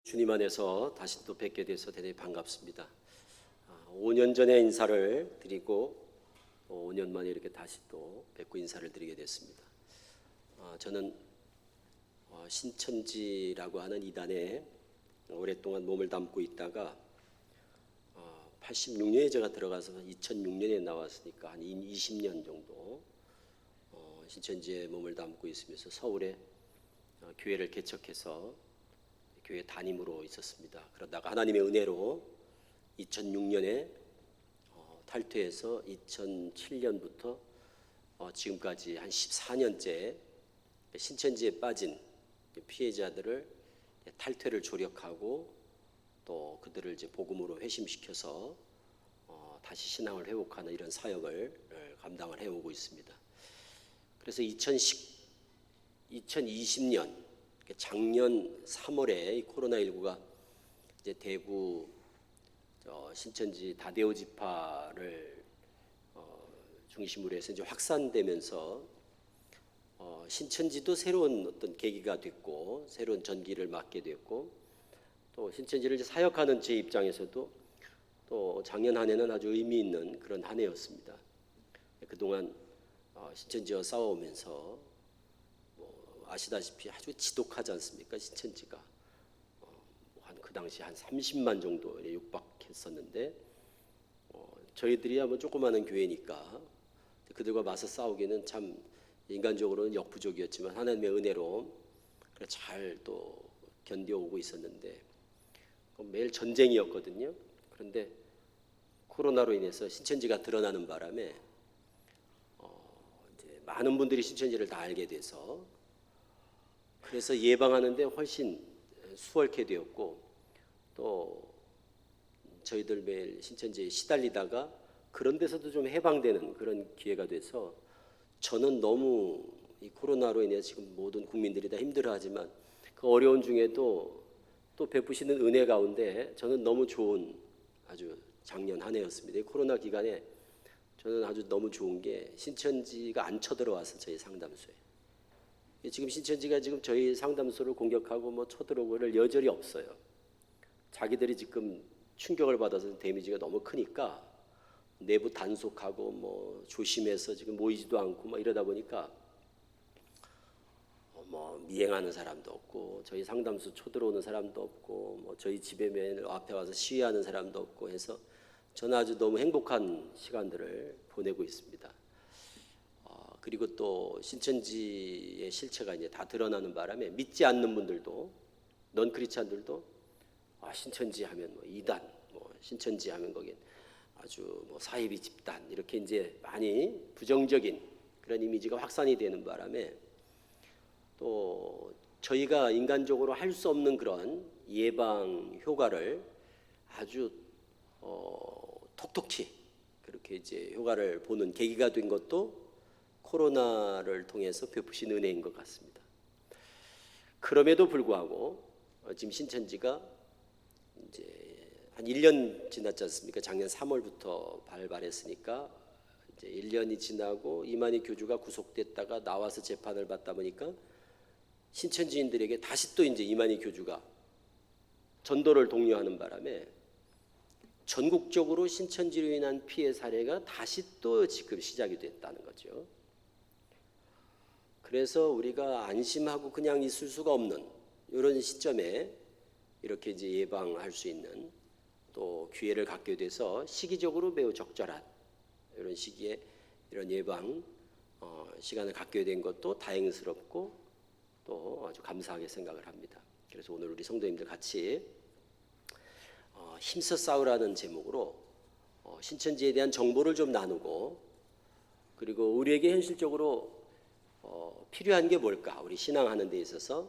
주님 안에서 다시 또 뵙게 돼서 대단히 반갑습니다. 5년 전에 인사를 드리고 5년 만에 이렇게 다시 또 뵙고 인사를 드리게 됐습니다. 저는 신천지라고 하는 이단에 오랫동안 몸을 담고 있다가 86년에 제가 들어가서 2006년에 나왔으니까 한 20년 정도 신천지에 몸을 담고 있으면서 서울에 교회를 개척해서 교회 담임으로 있었습니다. 그러다가 하나님의 은혜로 2006년에 탈퇴해서 2007년부터 지금까지 한 14년째 신천지에 빠진 피해자들을 탈퇴를 조력하고 또 그들을 이제 복음으로 회심시켜서 다시 신앙을 회복하는 이런 사역을 감당을 해오고 있습니다. 그래서 2020년 작년 3월에 이 코로나19가 이제 대구 신천지 다대오 지파를 중심으로 해서 이제 확산되면서 신천지도 새로운 어떤 계기가 됐고 새로운 전기를 맞게 됐고 또 신천지를 이제 사역하는 제 입장에서도 또 작년 한 해는 아주 의미 있는 그런 한 해였습니다. 그동안 신천지와 싸워오면서 아시다시피 아주 지독하지 않습니까? 신천지가 한 그 당시 한 30만 정도에 육박했었는데 저희들이 한번 조그마한 교회니까 그들과 맞서 싸우기는 참 인간적으로는 역부족이었지만 하나님의 은혜로 잘 또 견뎌오고 있었는데 매일 전쟁이었거든요. 그런데 코로나로 인해서 신천지가 드러나는 바람에 이제 많은 분들이 신천지를 다 알게 돼서 그래서 예방하는데 훨씬 수월케 되었고 또 저희들 매일 신천지에 시달리다가 그런 데서도 좀 해방되는 그런 기회가 돼서 저는 너무 이 코로나로 인해서 지금 모든 국민들이 다 힘들어하지만 그 어려운 중에도 또 베푸시는 은혜 가운데 저는 너무 좋은 아주 작년 한 해였습니다. 이 코로나 기간에 저는 아주 너무 좋은 게 신천지가 안 쳐들어와서 저희 상담소에 지금 신천지가 지금 저희 상담소를 공격하고 뭐 쳐들어오고 이럴 여절이 없어요. 자기들이 지금 충격을 받아서 데미지가 너무 크니까 내부 단속하고 뭐 조심해서 지금 모이지도 않고 뭐 이러다 보니까 뭐 미행하는 사람도 없고 저희 상담소 쳐들어오는 사람도 없고 뭐 저희 집에 맨 앞에 와서 시위하는 사람도 없고 해서 저는 아주 너무 행복한 시간들을 보내고 있습니다. 그리고 또 신천지의 실체가 이제 다 드러나는 바람에 믿지 않는 분들도 넌 크리스찬들도 신천지 하면 뭐 이단, 뭐 신천지 하면 거긴 아주 뭐 사이비 집단 이렇게 이제 많이 부정적인 그런 이미지가 확산이 되는 바람에 또 저희가 인간적으로 할 수 없는 그런 예방 효과를 아주 톡톡히 그렇게 이제 효과를 보는 계기가 된 것도 코로나를 통해서 베푸신 은혜인 것 같습니다. 그럼에도 불구하고 지금 신천지가 이제 한 1년 지났지 않습니까? 작년 3월부터 발발했으니까 이제 1년이 지나고 이만희 교주가 구속됐다가 나와서 재판을 받다 보니까 신천지인들에게 다시 또 이제 이만희 교주가 전도를 독려하는 바람에 전국적으로 신천지로 인한 피해 사례가 다시 또 지금 시작이 됐다는 거죠. 그래서 우리가 안심하고 그냥 있을 수가 없는 이런 시점에 이렇게 이제 예방할 수 있는 또 기회를 갖게 돼서 시기적으로 매우 적절한 이런 시기에 이런 예방 시간을 갖게 된 것도 다행스럽고 또 아주 감사하게 생각을 합니다. 그래서 오늘 우리 성도님들 같이 힘써 싸우라는 제목으로 신천지에 대한 정보를 좀 나누고 그리고 우리에게 현실적으로 필요한 게 뭘까? 우리 신앙하는 데 있어서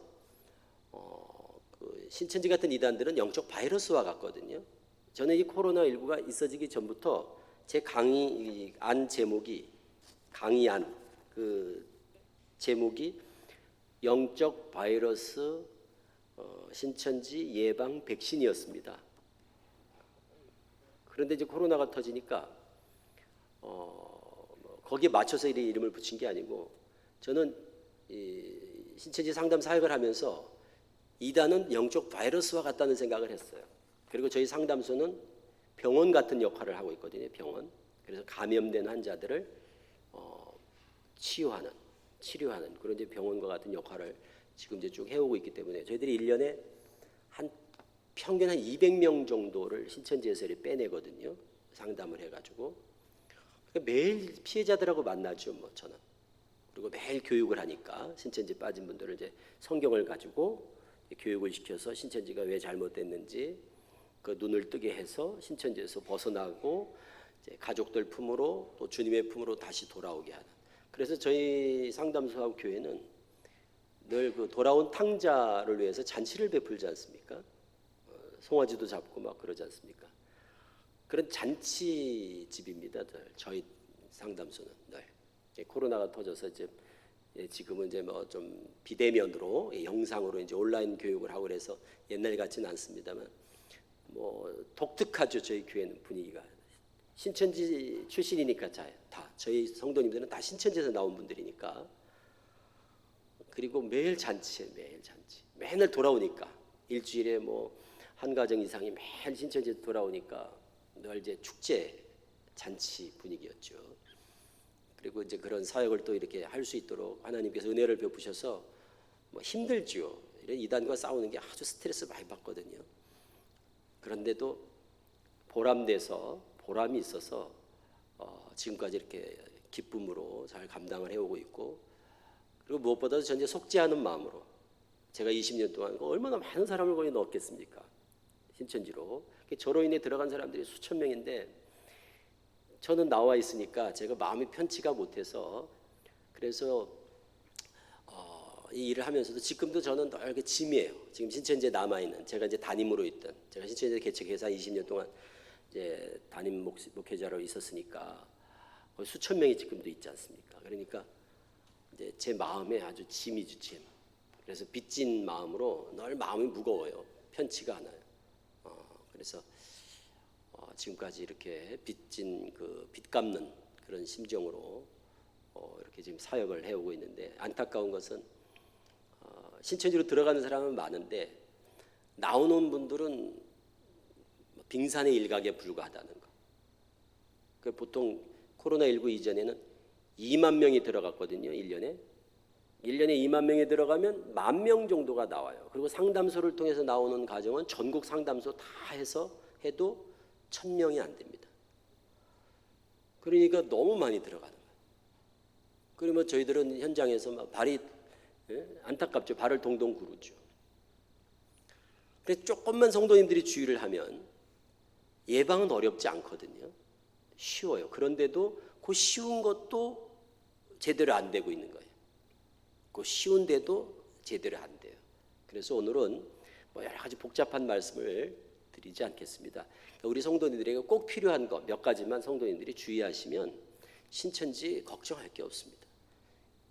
그 신천지 같은 이단들은 영적 바이러스와 같거든요. 저는 이 코로나19가 있어지기 전부터 제 강의 안 제목이 강의안 그 제목이 영적 바이러스 신천지 예방 백신이었습니다. 그런데 이제 코로나가 터지니까 거기에 맞춰서 이름을 붙인 게 아니고 저는 이 신천지 상담 사역을 하면서 이단은 영적 바이러스와 같다는 생각을 했어요. 그리고 저희 상담소는 병원 같은 역할을 하고 있거든요. 병원. 그래서 감염된 환자들을 치료하는 그런 이제 병원과 같은 역할을 지금 이제 쭉 해오고 있기 때문에 저희들이 1년에 한 평균 한 200명 정도를 신천지에서 빼내거든요. 상담을 해가지고. 그러니까 매일 피해자들하고 만나죠. 뭐 저는. 그리고 매일 교육을 하니까 신천지 빠진 분들을 이제 성경을 가지고 교육을 시켜서 신천지가 왜 잘못됐는지 그 눈을 뜨게 해서 신천지에서 벗어나고 이제 가족들 품으로 또 주님의 품으로 다시 돌아오게 하는. 그래서 저희 상담소하고 교회는 늘 그 돌아온 탕자를 위해서 잔치를 베풀지 않습니까? 송아지도 잡고 막 그러지 않습니까? 그런 잔치집입니다. 저희 상담소는 늘. 코로나가 터져서 이제 지금은 이제 뭐 좀 비대면으로 영상으로 이제 온라인 교육을 하고 그래서 옛날 같지는 않습니다만 뭐 독특하죠. 저희 교회는 분위기가 신천지 출신이니까 다 저희 성도님들은 다 신천지에서 나온 분들이니까. 그리고 매일 잔치에 매일 잔치. 맨날 돌아오니까 일주일에 뭐 한 가정 이상이 매일 신천지에 돌아오니까 늘 이제 축제 잔치 분위기였죠. 그리고 이제 그런 사역을 또 이렇게 할 수 있도록 하나님께서 은혜를 베푸셔서 뭐 힘들죠. 이단과 싸우는 게 아주 스트레스 많이 받거든요. 그런데도 보람이 있어서 지금까지 이렇게 기쁨으로 잘 감당을 해오고 있고, 그리고 무엇보다도 전제 속죄하는 마음으로 제가 20년 동안 얼마나 많은 사람을 거기 넣었겠습니까? 신천지로. 저로 인해 들어간 사람들이 수천 명인데 저는 나와 있으니까 제가 마음이 편치가 못해서 그래서 이 일을 하면서도 지금도 저는 늘 이렇게 짐이에요. 지금 신천지에 남아있는 제가 이제 담임으로 있던 제가 신천지 개척해서 20년 동안 이제 담임 목회자로 있었으니까 거의 수천 명이 지금도 있지 않습니까? 그러니까 이제 제 마음에 아주 짐이죠, 짐. 그래서 빚진 마음으로 늘 마음이 무거워요. 편치가 않아요. 그래서 지금까지 이렇게 빚진 그 빚 갚는 그런 심정으로 이렇게 지금 사역을 해오고 있는데, 안타까운 것은 신천지로 들어가는 사람은 많은데 나오는 분들은 빙산의 일각에 불과하다는 거. 그 보통 코로나19 이전에는 2만 명이 들어갔거든요. 1년에 2만 명이 들어가면 10,000명 정도가 나와요. 그리고 상담소를 통해서 나오는 가정은 전국 상담소 다 해도 1,000명이 안 됩니다. 그러니까 너무 많이 들어가는 거예요. 그러면 저희들은 현장에서 막 발이 안타깝죠. 발을 동동 구르죠. 그래서 조금만 성도님들이 주의를 하면 예방은 어렵지 않거든요. 쉬워요. 그런데도 그 쉬운 것도 제대로 안 되고 있는 거예요. 그 쉬운데도 제대로 안 돼요. 그래서 오늘은 뭐 여러 가지 복잡한 말씀을 드리지 않겠습니다. 우리 성도님들에게 꼭 필요한 것 몇 가지만 성도님들이 주의하시면 신천지 걱정할 게 없습니다.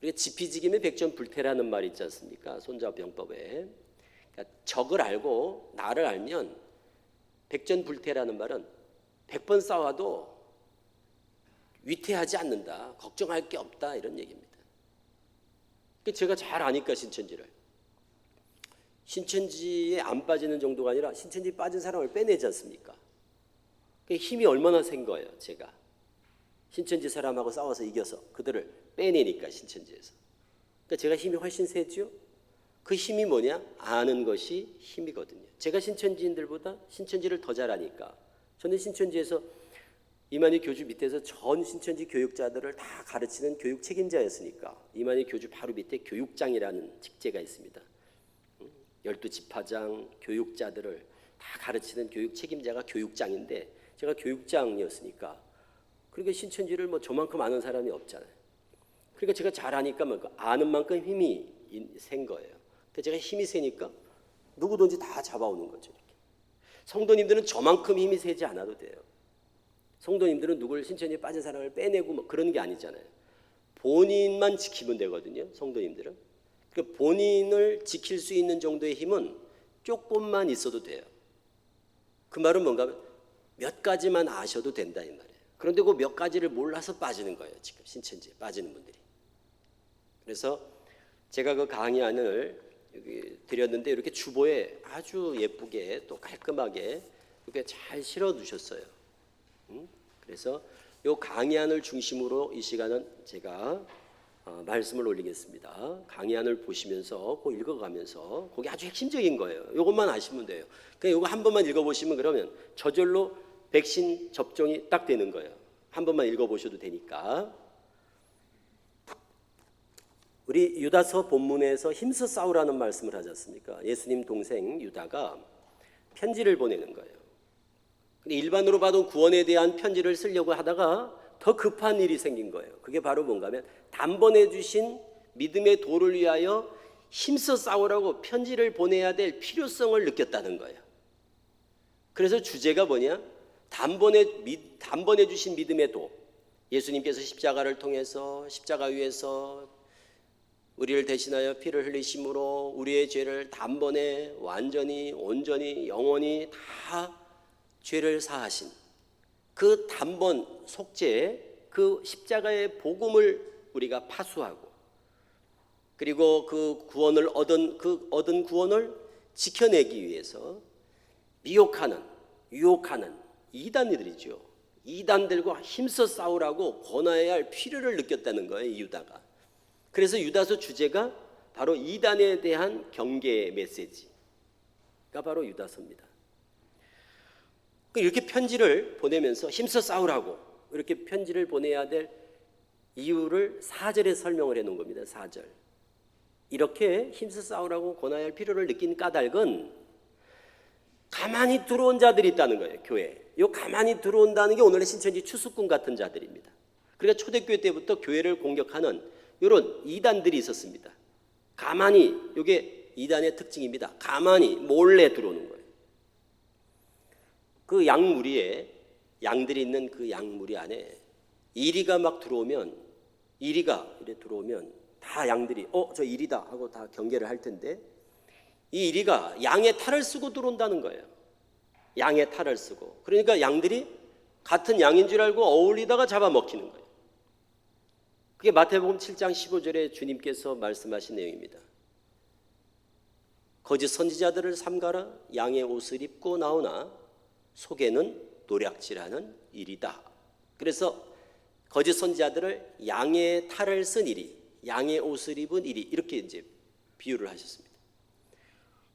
우리가 지피지기면 백전불태라는 말이 있지 않습니까? 손자병법에. 그러니까 적을 알고 나를 알면 백전불태라는 말은 100번 싸워도 위태하지 않는다. 걱정할 게 없다. 이런 얘기입니다. 제가 잘 아니까 신천지에 안 빠지는 정도가 아니라 신천지에 빠진 사람을 빼내지 않습니까? 힘이 얼마나 센 거예요. 제가 신천지 사람하고 싸워서 이겨서 그들을 빼내니까 신천지에서. 그러니까 제가 힘이 훨씬 세죠. 그 힘이 뭐냐? 아는 것이 힘이거든요. 제가 신천지인들보다 신천지를 더 잘 아니까. 저는 신천지에서 이만희 교주 밑에서 전 신천지 교육자들을 다 가르치는 교육 책임자였으니까. 이만희 교주 바로 밑에 교육장이라는 직제가 있습니다. 12지파장 교육자들을 다 가르치는 교육 책임자가 교육장인데 제가 교육장이었으니까. 그러니까 신천지를 뭐 저만큼 아는 사람이 없잖아요. 그러니까 제가 잘 아니까 아는 만큼 힘이 센 거예요. 근데 제가 힘이 세니까 누구든지 다 잡아오는 거죠. 이렇게. 성도님들은 저만큼 힘이 세지 않아도 돼요. 성도님들은 누굴 신천지에 빠진 사람을 빼내고 뭐 그런 게 아니잖아요. 본인만 지키면 되거든요. 성도님들은. 그러니까 본인을 지킬 수 있는 정도의 힘은 조금만 있어도 돼요. 그 말은 뭔가 하면 몇 가지만 아셔도 된다 이 말이에요. 그런데 그 몇 가지를 몰라서 빠지는 거예요. 지금 신천지에 빠지는 분들이. 그래서 제가 그 강의안을 여기 드렸는데 이렇게 주보에 아주 예쁘게 또 깔끔하게 이렇게 잘 실어 두셨어요. 그래서 요 강의안을 중심으로 이 시간은 제가 말씀을 올리겠습니다. 강의안을 보시면서 꼭 읽어가면서 그게 아주 핵심적인 거예요. 이것만 아시면 돼요. 그냥 이거 한 번만 읽어보시면 그러면 저절로 백신 접종이 딱 되는 거예요. 한 번만 읽어보셔도 되니까. 우리 유다서 본문에서 힘써 싸우라는 말씀을 하지 않습니까? 예수님 동생 유다가 편지를 보내는 거예요. 근데 일반으로 봐도 구원에 대한 편지를 쓰려고 하다가 더 급한 일이 생긴 거예요. 그게 바로 뭔가 하면 단번에 주신 믿음의 도를 위하여 힘써 싸우라고 편지를 보내야 될 필요성을 느꼈다는 거예요. 그래서 주제가 뭐냐? 단번에 주신 믿음의 도. 예수님께서 십자가를 통해서 십자가 위에서 우리를 대신하여 피를 흘리심으로 우리의 죄를 단번에 완전히 온전히 영원히 다 죄를 사하신 그 단번 속죄 그 십자가의 복음을 우리가 파수하고 그리고 그 구원을 얻은 구원을 지켜내기 위해서 미혹하는 유혹하는 이단들이죠. 이단들과 힘써 싸우라고 권하여야 할 필요를 느꼈다는 거예요, 유다가. 그래서 유다서 주제가 바로 이단에 대한 경계 메시지가 바로 유다서입니다. 이렇게 편지를 보내면서 힘써 싸우라고 이렇게 편지를 보내야 될 이유를 4절에 설명을 해놓은 겁니다. 4절. 이렇게 힘써 싸우라고 권하여야 할 필요를 느낀 까닭은 가만히 들어온 자들이 있다는 거예요. 교회에. 이 가만히 들어온다는 게 오늘의 신천지 추수꾼 같은 자들입니다. 그러니까 초대교회 때부터 교회를 공격하는 이런 이단들이 있었습니다. 가만히, 이게 이단의 특징입니다. 가만히 몰래 들어오는 거예요. 그 양무리에 양들이 있는 그 양무리 안에 이리가 막 들어오면 이리가 이래 들어오면 다 양들이 저 이리다 하고 다 경계를 할 텐데 이 이리가 양의 탈을 쓰고 들어온다는 거예요. 양의 탈을 쓰고. 그러니까 양들이 같은 양인 줄 알고 어울리다가 잡아먹히는 거예요. 그게 마태복음 7장 15절에 주님께서 말씀하신 내용입니다. 거짓 선지자들을 삼가라 양의 옷을 입고 나오나 속에는 노략질하는 일이다. 그래서 거짓 선지자들을 양의 탈을 쓴 일이, 양의 옷을 입은 일이 이렇게 이제 비유를 하셨습니다.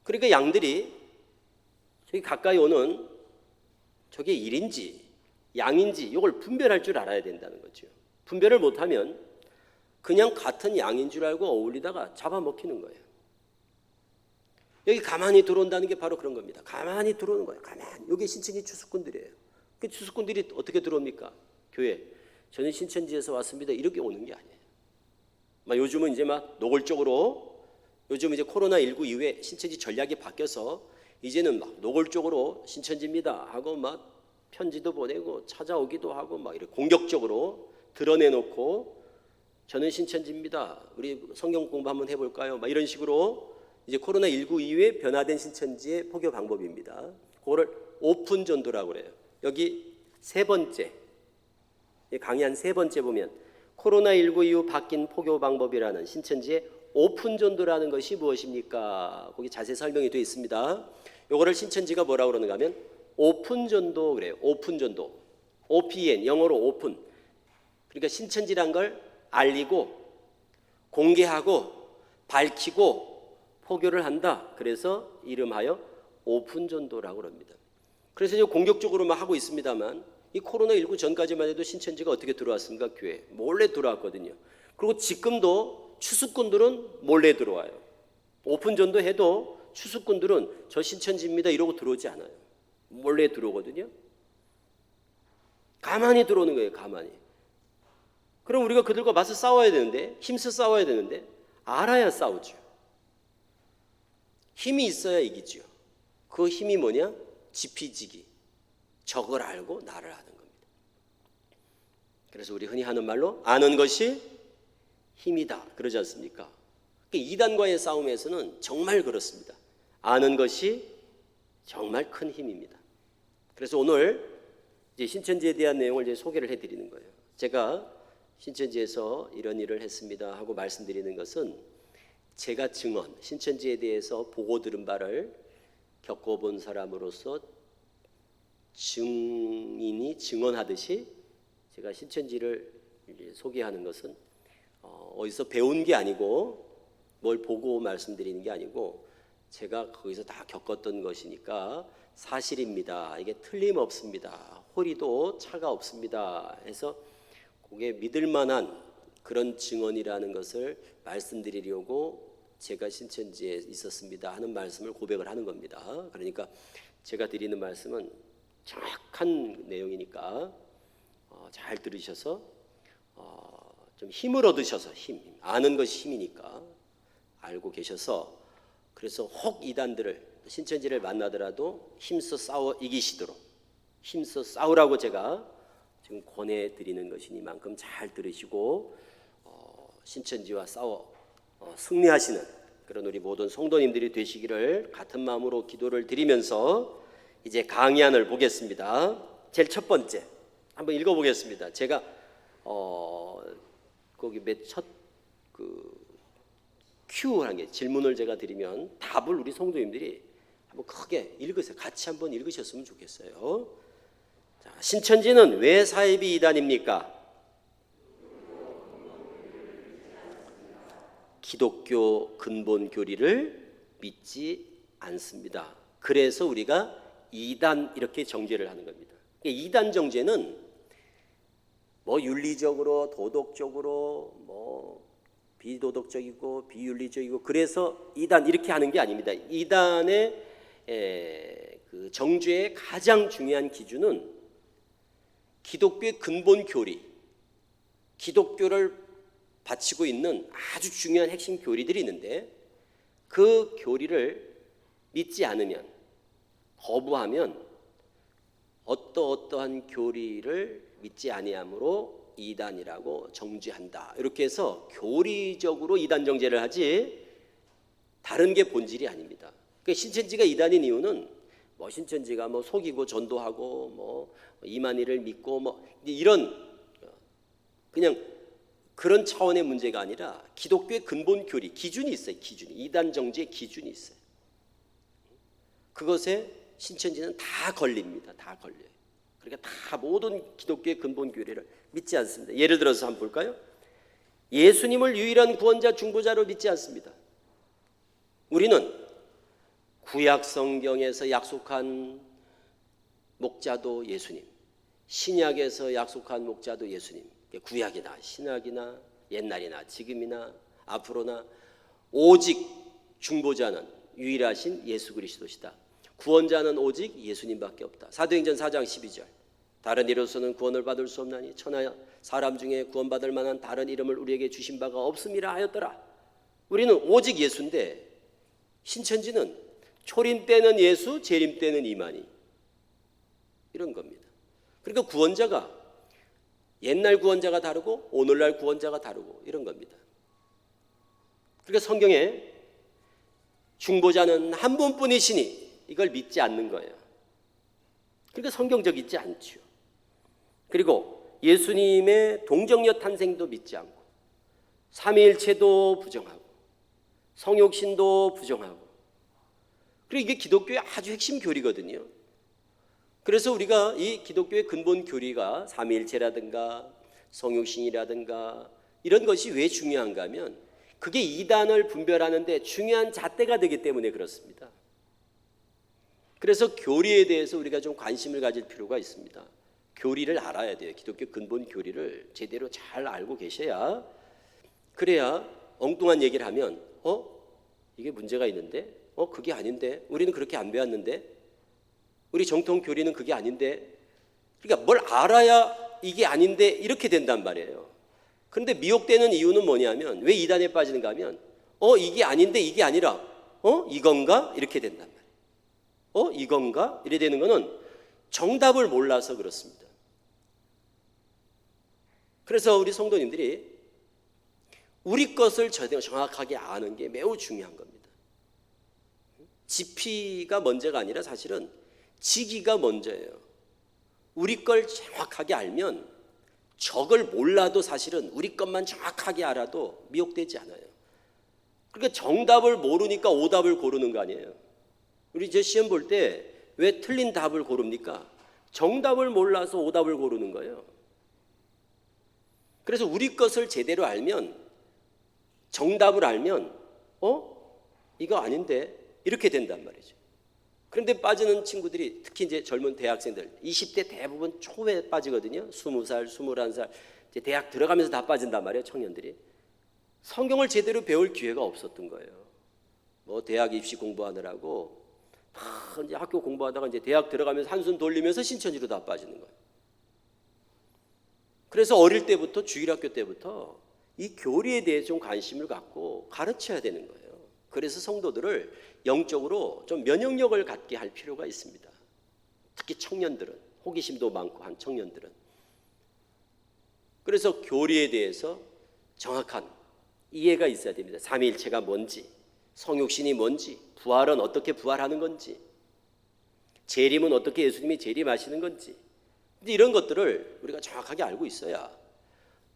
그러니까 양들이 저기 가까이 오는 저게 일인지 양인지 이걸 분별할 줄 알아야 된다는 거죠. 분별을 못하면 그냥 같은 양인 줄 알고 어울리다가 잡아먹히는 거예요. 여기 가만히 들어온다는 게 바로 그런 겁니다. 가만히 들어오는 거예요. 가만히. 여기 신천지 추수꾼들이에요. 그 추수꾼들이 어떻게 들어옵니까? 교회. 저는 신천지에서 왔습니다. 이렇게 오는 게 아니에요. 요즘은 이제 노골적으로 요즘 이제 코로나19 이후에 신천지 전략이 바뀌어서 이제는 노골적으로 신천지입니다 하고 편지도 보내고 찾아오기도 하고 이렇게 공격적으로 드러내놓고 저는 신천지입니다. 우리 성경 공부 한번 해볼까요? 이런 식으로 이제 코로나19 이후에 변화된 신천지의 포교 방법입니다. 그거를 오픈 전도라고 그래요. 여기 세 번째, 강의한 세 번째 보면 코로나19 이후 바뀐 포교 방법이라는 신천지의 오픈 전도라는 것이 무엇입니까? 거기 자세히 설명이 되어 있습니다. 요거를 신천지가 뭐라고 그러는가 하면 오픈 전도 그래요. 오픈 전도. OPN, 영어로 오픈. 그러니까 신천지란 걸 알리고 공개하고 밝히고 포교를 한다. 그래서 이름하여 오픈 전도라고 합니다. 그래서 이제 공격적으로만 하고 있습니다만 이 코로나19 전까지만 해도 신천지가 어떻게 들어왔습니까? 교회 몰래 들어왔거든요. 그리고 지금도 추수꾼들은 몰래 들어와요. 오픈 전도 해도 추수꾼들은 저 신천지입니다 이러고 들어오지 않아요. 몰래 들어오거든요. 가만히 들어오는 거예요. 가만히. 그럼 우리가 그들과 맞서 싸워야 되는데 힘써 싸워야 되는데 알아야 싸우죠. 힘이 있어야 이기죠. 그 힘이 뭐냐? 지피지기. 적을 알고 나를 아는 겁니다. 그래서 우리 흔히 하는 말로 아는 것이 힘이다 그러지 않습니까? 이단과의 싸움에서는 정말 그렇습니다. 아는 것이 정말 큰 힘입니다. 그래서 오늘 이제 신천지에 대한 내용을 이제 소개를 해드리는 거예요. 제가 신천지에서 이런 일을 했습니다 하고 말씀드리는 것은 제가 증언, 신천지에 대해서 보고 들은 바를 겪어본 사람으로서 증인이 증언하듯이 제가 신천지를 소개하는 것은 어디서 배운 게 아니고 뭘 보고 말씀드리는 게 아니고 제가 거기서 다 겪었던 것이니까 사실입니다. 이게 틀림없습니다. 호리도 차가 없습니다. 해서 그게 믿을 만한 그런 증언이라는 것을 말씀드리려고 제가 신천지에 있었습니다 하는 말씀을 고백을 하는 겁니다. 그러니까 제가 드리는 말씀은 정확한 내용이니까 잘 들으셔서 좀 힘을 얻으셔서 아는 것이 힘이니까 알고 계셔서 그래서 혹 이단들을 신천지를 만나더라도 힘써 싸워 이기시도록 힘써 싸우라고 제가 지금 권해드리는 것이니만큼 잘 들으시고 신천지와 싸워 승리하시는 그런 우리 모든 성도님들이 되시기를 같은 마음으로 기도를 드리면서 이제 강의안을 보겠습니다. 제일 첫 번째 한번 읽어보겠습니다. 제가 거기 Q한 게 질문을 제가 드리면 답을 우리 성도님들이 한번 크게 읽으세요. 같이 한번 읽으셨으면 좋겠어요. 자, 신천지는 왜 사이비 이단입니까? 기독교 근본 교리를 믿지 않습니다. 그래서 우리가 이단 이렇게 정죄를 하는 겁니다. 이단 정죄는 뭐 윤리적으로 도덕적으로 뭐 비도덕적이고 비윤리적이고 그래서 이단 이렇게 하는 게 아닙니다. 이단의 그 정죄의 가장 중요한 기준은 기독교의 근본 교리, 기독교를 바치고 있는 아주 중요한 핵심 교리들이 있는데 그 교리를 믿지 않으면 거부하면 어떠한 교리를 믿지 아니함으로 이단이라고 정죄한다. 이렇게 해서 교리적으로 이단 정죄를 하지 다른 게 본질이 아닙니다. 그러니까 신천지가 이단인 이유는 뭐 신천지가 뭐 속이고 전도하고 뭐 이만희를 믿고 뭐 이런 그냥 그런 차원의 문제가 아니라 기독교의 근본 교리, 기준이 있어요. 기준이 이단 정죄의 기준이 있어요. 그것에 신천지는 다 걸립니다. 다 걸려요. 그러니까 다 모든 기독교의 근본 교리를 믿지 않습니다. 예를 들어서 한번 볼까요? 예수님을 유일한 구원자 중보자로 믿지 않습니다. 우리는 구약 성경에서 약속한 목자도 예수님, 신약에서 약속한 목자도 예수님, 구약이나 신약이나 옛날이나 지금이나 앞으로나 오직 중보자는 유일하신 예수 그리스도시다. 구원자는 오직 예수님밖에 없다. 사도행전 4장 12절 다른 이로서는 구원을 받을 수 없나니 천하 사람 중에 구원받을 만한 다른 이름을 우리에게 주신 바가 없음이라 하였더라. 우리는 오직 예수인데 신천지는 초림 때는 예수, 재림 때는 이만희 이런 겁니다. 그러니까 구원자가 옛날 구원자가 다르고 오늘날 구원자가 다르고 이런 겁니다. 그러니까 성경에 중보자는 한 분뿐이시니 이걸 믿지 않는 거예요. 그러니까 성경적이지 않죠. 그리고 예수님의 동정녀 탄생도 믿지 않고 삼위일체도 부정하고 성육신도 부정하고 그리고 이게 기독교의 아주 핵심 교리거든요. 그래서 우리가 이 기독교의 근본 교리가 삼위일체라든가 성육신이라든가 이런 것이 왜 중요한가 하면 그게 이단을 분별하는 데 중요한 잣대가 되기 때문에 그렇습니다. 그래서 교리에 대해서 우리가 좀 관심을 가질 필요가 있습니다. 교리를 알아야 돼요. 기독교 근본 교리를 제대로 잘 알고 계셔야 그래야 엉뚱한 얘기를 하면 이게 문제가 있는데 그게 아닌데 우리는 그렇게 안 배웠는데 우리 정통 교리는 그게 아닌데 그러니까 뭘 알아야 이게 아닌데 이렇게 된단 말이에요. 그런데 미혹되는 이유는 뭐냐면 왜 이단에 빠지는가 하면 이게 아닌데 이게 아니라 이건가 이렇게 된단 말이에요. 이건가 이래 되는 거는 정답을 몰라서 그렇습니다. 그래서 우리 성도님들이 우리 것을 정확하게 아는 게 매우 중요한 겁니다. 지피가 먼저가 아니라 사실은 지기가 먼저예요. 우리 걸 정확하게 알면 적을 몰라도 사실은 우리 것만 정확하게 알아도 미혹되지 않아요. 그러니까 정답을 모르니까 오답을 고르는 거 아니에요. 우리 이제 시험 볼 때 왜 틀린 답을 고릅니까? 정답을 몰라서 오답을 고르는 거예요. 그래서 우리 것을 제대로 알면, 정답을 알면 이거 아닌데 이렇게 된단 말이죠. 그런데 빠지는 친구들이, 특히 이제 젊은 대학생들, 20대 대부분 초에 빠지거든요. 20살, 21살 이제 대학 들어가면서 다 빠진단 말이에요. 청년들이 성경을 제대로 배울 기회가 없었던 거예요. 뭐 대학 입시 공부하느라고 다 이제 학교 공부하다가 이제 대학 들어가면서 한숨 돌리면서 신천지로 다 빠지는 거예요. 그래서 어릴 때부터, 주일학교 때부터 이 교리에 대해 좀 관심을 갖고 가르쳐야 되는 거예요. 그래서 성도들을 영적으로 좀 면역력을 갖게 할 필요가 있습니다. 특히 청년들은, 호기심도 많고 한 청년들은. 그래서 교리에 대해서 정확한 이해가 있어야 됩니다. 삼위일체가 뭔지, 성육신이 뭔지, 부활은 어떻게 부활하는 건지, 재림은 어떻게 예수님이 재림하시는 건지, 이런 것들을 우리가 정확하게 알고 있어야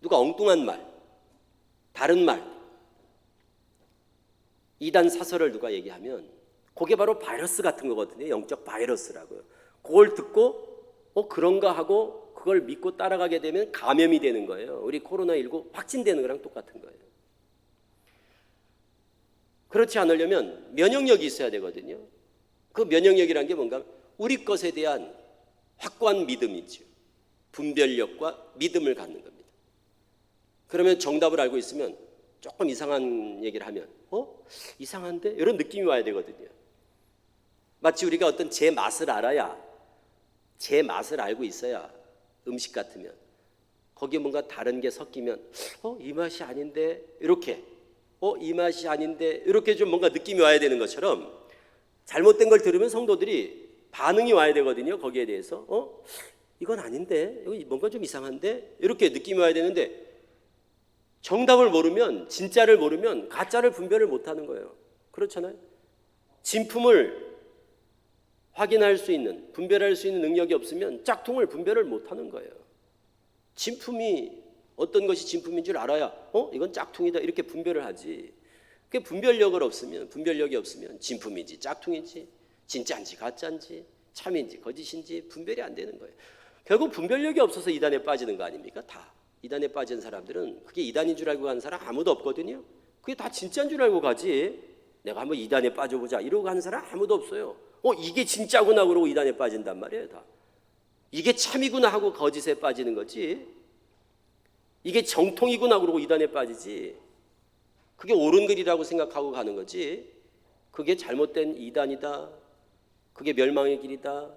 누가 엉뚱한 말, 다른 말, 이단 사설을 누가 얘기하면 그게 바로 바이러스 같은 거거든요. 영적 바이러스라고요. 그걸 듣고 그런가 하고 그걸 믿고 따라가게 되면 감염이 되는 거예요. 우리 코로나19 확진되는 거랑 똑같은 거예요. 그렇지 않으려면 면역력이 있어야 되거든요. 그 면역력이란 게 뭔가 우리 것에 대한 확고한 믿음이죠. 분별력과 믿음을 갖는 겁니다. 그러면 정답을 알고 있으면 조금 이상한 얘기를 하면 이상한데? 이런 느낌이 와야 되거든요. 마치 우리가 어떤 제 맛을 알아야, 제 맛을 알고 있어야, 음식 같으면 거기에 뭔가 다른 게 섞이면 이 맛이 아닌데 이렇게, 이 맛이 아닌데 이렇게 좀 뭔가 느낌이 와야 되는 것처럼 잘못된 걸 들으면 성도들이 반응이 와야 되거든요. 거기에 대해서 이건 아닌데, 여기 뭔가 좀 이상한데 이렇게 느낌이 와야 되는데, 정답을 모르면, 진짜를 모르면 가짜를 분별을 못하는 거예요. 그렇잖아요. 진품을 확인할 수 있는, 분별할 수 있는 능력이 없으면 짝퉁을 분별을 못하는 거예요. 진품이 어떤 것이 진품인 줄 알아야 이건 짝퉁이다 이렇게 분별을 하지. 그 분별력이 없으면 진품인지 짝퉁인지, 진짜인지 가짜인지, 참인지 거짓인지 분별이 안 되는 거예요. 결국 분별력이 없어서 이단에 빠지는 거 아닙니까? 다 이단에 빠진 사람들은 그게 이단인 줄 알고 가는 사람 아무도 없거든요. 그게 다 진짜인 줄 알고 가지. 내가 한번 이단에 빠져보자 이러고 가는 사람 아무도 없어요. 이게 진짜구나 그러고 이단에 빠진단 말이에요. 다 이게 참이구나 하고 거짓에 빠지는 거지. 이게 정통이구나 그러고 이단에 빠지지. 그게 옳은 길이라고 생각하고 가는 거지. 그게 잘못된 이단이다, 그게 멸망의 길이다,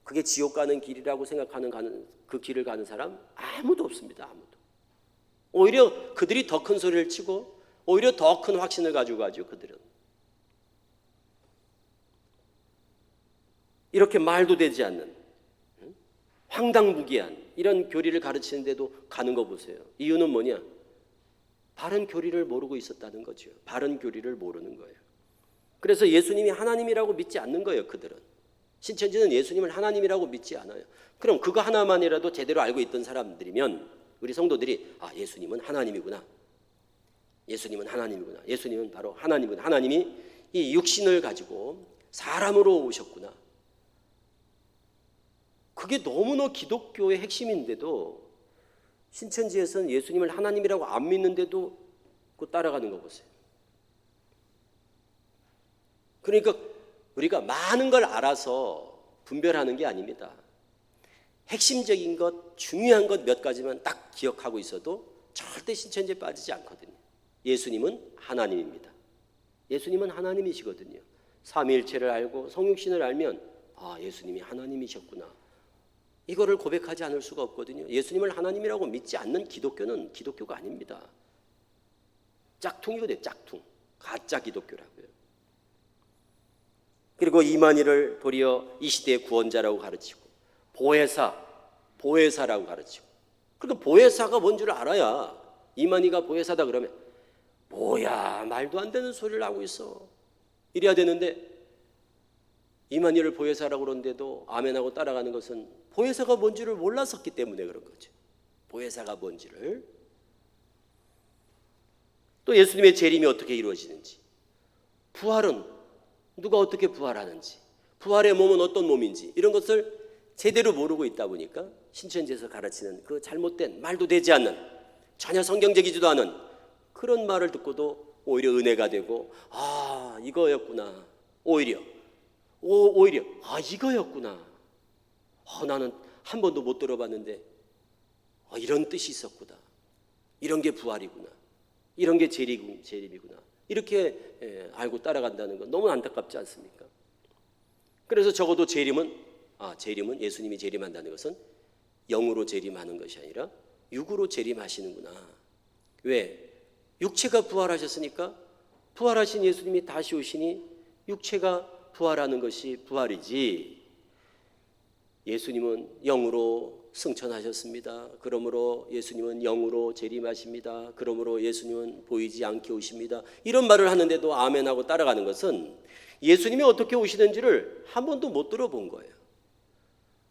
그게 지옥 가는 길이라고 생각하는 그 길을 가는 사람 아무도 없습니다. 아무도. 오히려 그들이 더 큰 소리를 치고 오히려 더 큰 확신을 가지고 가죠. 그들은 이렇게 말도 되지 않는 황당무계한 이런 교리를 가르치는데도 가는 거 보세요. 이유는 뭐냐? 바른 교리를 모르고 있었다는 거죠. 바른 교리를 모르는 거예요. 그래서 예수님이 하나님이라고 믿지 않는 거예요. 그들은 신천지는 예수님을 하나님이라고 믿지 않아요. 그럼 그거 하나만이라도 제대로 알고 있던 사람들이면 우리 성도들이 예수님은 하나님이구나, 예수님은 하나님이구나, 예수님은 바로 하나님이구나, 하나님이 이 육신을 가지고 사람으로 오셨구나. 그게 너무나 기독교의 핵심인데도 신천지에서는 예수님을 하나님이라고 안 믿는데도 그 따라가는 거 보세요. 그러니까 우리가 많은 걸 알아서 분별하는 게 아닙니다. 핵심적인 것, 중요한 것 몇 가지만 딱 기억하고 있어도 절대 신천지에 빠지지 않거든요. 예수님은 하나님입니다. 예수님은 하나님이시거든요. 삼위일체를 알고 성육신을 알면 예수님이 하나님이셨구나, 이거를 고백하지 않을 수가 없거든요. 예수님을 하나님이라고 믿지 않는 기독교는 기독교가 아닙니다. 짝퉁이거든요. 짝퉁, 가짜 기독교라고요. 그리고 이만희를 도리어 이 시대의 구원자라고 가르치고 보혜사라고 가르치고, 그러니까 보혜사가 뭔 줄 알아야, 이만희가 보혜사다 그러면 뭐야 말도 안 되는 소리를 하고 있어 이래야 되는데, 이만희를 보혜사라고 그러는데도 아멘하고 따라가는 것은 보혜사가 뭔지를 몰랐었기 때문에 그런 거죠. 보혜사가 뭔지를. 또 예수님의 재림이 어떻게 이루어지는지, 부활은 누가 어떻게 부활하는지, 부활의 몸은 어떤 몸인지 이런 것을 제대로 모르고 있다 보니까 신천지에서 가르치는 그 잘못된 말도 되지 않는 전혀 성경적이지도 않은 그런 말을 듣고도 오히려 은혜가 되고 이거였구나. 오히려 이거였구나. 나는 한 번도 못 들어봤는데 이런 뜻이 있었구나. 이런 게 부활이구나. 이런 게 재림이구나. 이렇게 알고 따라간다는 건 너무 안타깝지 않습니까? 그래서 적어도 재림은 예수님이 재림한다는 것은 영으로 재림하는 것이 아니라 육으로 재림하시는구나. 왜? 육체가 부활하셨으니까 부활하신 예수님이 다시 오시니 육체가 부활하는 것이 부활이지, 예수님은 영으로 승천하셨습니다. 그러므로 예수님은 영으로 재림하십니다. 그러므로 예수님은 보이지 않게 오십니다. 이런 말을 하는데도 아멘하고 따라가는 것은 예수님이 어떻게 오시는지를 한 번도 못 들어본 거예요.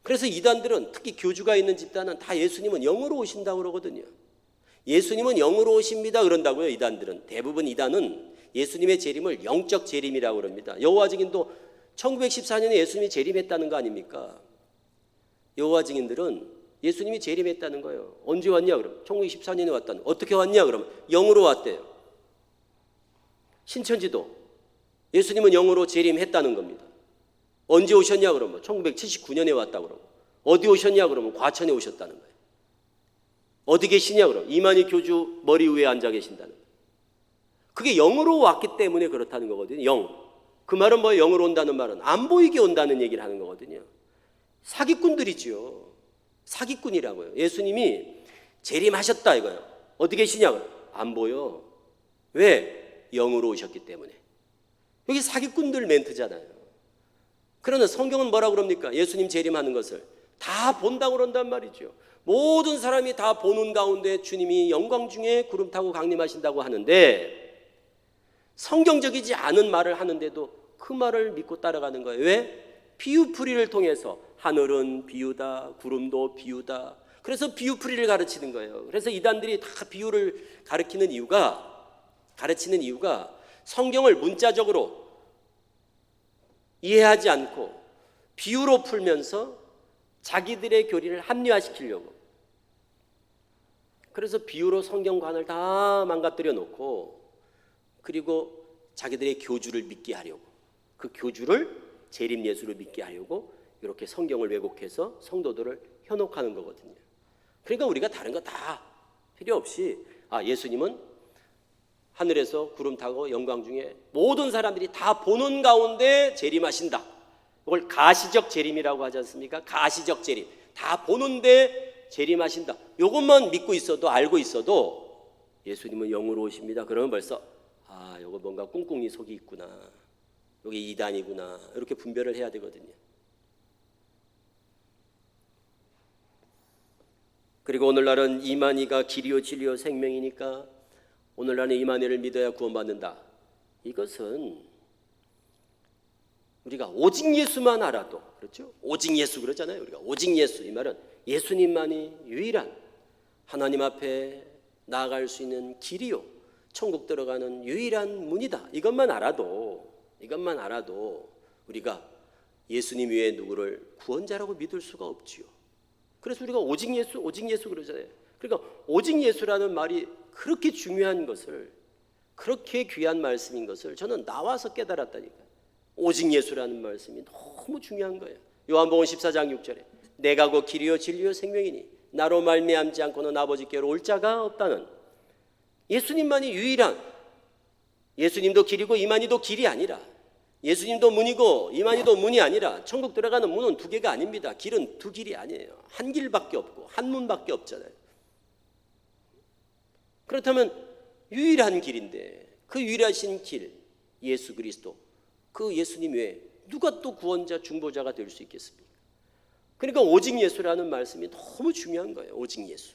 그래서 이단들은, 특히 교주가 있는 집단은 다 예수님은 영으로 오신다고 그러거든요. 예수님은 영으로 오십니다 그런다고요. 이단들은, 대부분 이단은 예수님의 재림을 영적 재림이라고 그럽니다. 여호와 증인도 1914년에 예수님이 재림했다는 거 아닙니까? 여호와 증인들은 예수님이 재림했다는 거예요. 언제 왔냐 그러면 1914년에 왔다는. 어떻게 왔냐 그러면 영으로 왔대요. 신천지도 예수님은 영으로 재림했다는 겁니다. 언제 오셨냐 그러면 1979년에 왔다고 그러고, 어디 오셨냐 그러면 과천에 오셨다는 거예요. 어디 계시냐 그러면 이만희 교주 머리 위에 앉아 계신다는 거예요. 그게 영으로 왔기 때문에 그렇다는 거거든요. 영. 그 말은 뭐예요? 영으로 온다는 말은 안 보이게 온다는 얘기를 하는 거거든요. 사기꾼들이지요. 사기꾼이라고요. 예수님이 재림하셨다 이거예요. 어디 계시냐 그러면 안 보여. 왜? 영으로 오셨기 때문에. 여기 사기꾼들 멘트잖아요. 그러나 성경은 뭐라고 그럽니까? 예수님 재림하는 것을 다 본다고 그런단 말이죠. 모든 사람이 다 보는 가운데 주님이 영광 중에 구름 타고 강림하신다고 하는데, 성경적이지 않은 말을 하는데도 그 말을 믿고 따라가는 거예요. 왜? 비유풀이를 통해서 하늘은 비유다, 구름도 비유다. 그래서 비유풀이를 가르치는 거예요. 그래서 이단들이 다 비유를 가르치는 이유가 성경을 문자적으로 이해하지 않고 비유로 풀면서 자기들의 교리를 합리화시키려고, 그래서 비유로 성경관을 다 망가뜨려 놓고, 그리고 자기들의 교주를 믿게 하려고, 그 교주를 재림 예수를 믿게 하려고 이렇게 성경을 왜곡해서 성도들을 현혹하는 거거든요. 그러니까 우리가 다른 거 다 필요 없이 예수님은 하늘에서 구름 타고 영광 중에 모든 사람들이 다 보는 가운데 재림하신다. 이걸 가시적 재림이라고 하지 않습니까? 가시적 재림. 다 보는데 재림하신다. 이것만 믿고 있어도, 알고 있어도 예수님은 영으로 오십니다. 그러면 벌써 이거 뭔가 꿍꿍이 속이 있구나. 여기 이단이구나. 이렇게 분별을 해야 되거든요. 그리고 오늘날은 이만희가 길이요 진리요 생명이니까 오늘날은 이만희를 믿어야 구원받는다. 이것은 우리가 오직 예수만 알아도, 그렇죠? 오직 예수 그러잖아요. 우리가 오직 예수, 이 말은 예수님만이 유일한 하나님 앞에 나아갈 수 있는 길이요, 천국 들어가는 유일한 문이다. 이것만 알아도 우리가 예수님 외에 누구를 구원자라고 믿을 수가 없지요. 그래서 우리가 오직 예수 그러잖아요. 그러니까 오직 예수라는 말이 그렇게 중요한 것을, 그렇게 귀한 말씀인 것을 저는 나와서 깨달았다니까요. 오직 예수라는 말씀이 너무 중요한 거예요. 요한복음 14장 6절에 내가 곧 길이요 진리요 생명이니 나로 말미암지 않고는 아버지께로 올 자가 없다는, 예수님만이 유일한, 예수님도 길이고 이만희도 길이 아니라, 예수님도 문이고 이만희도 문이 아니라, 천국 들어가는 문은 두 개가 아닙니다. 길은 두 길이 아니에요. 한 길밖에 없고 한 문밖에 없잖아요. 그렇다면 유일한 길인데, 그 유일하신 길 예수 그리스도, 그 예수님 외에 누가 또 구원자 중보자가 될 수 있겠습니까? 그러니까 오직 예수라는 말씀이 너무 중요한 거예요. 오직 예수.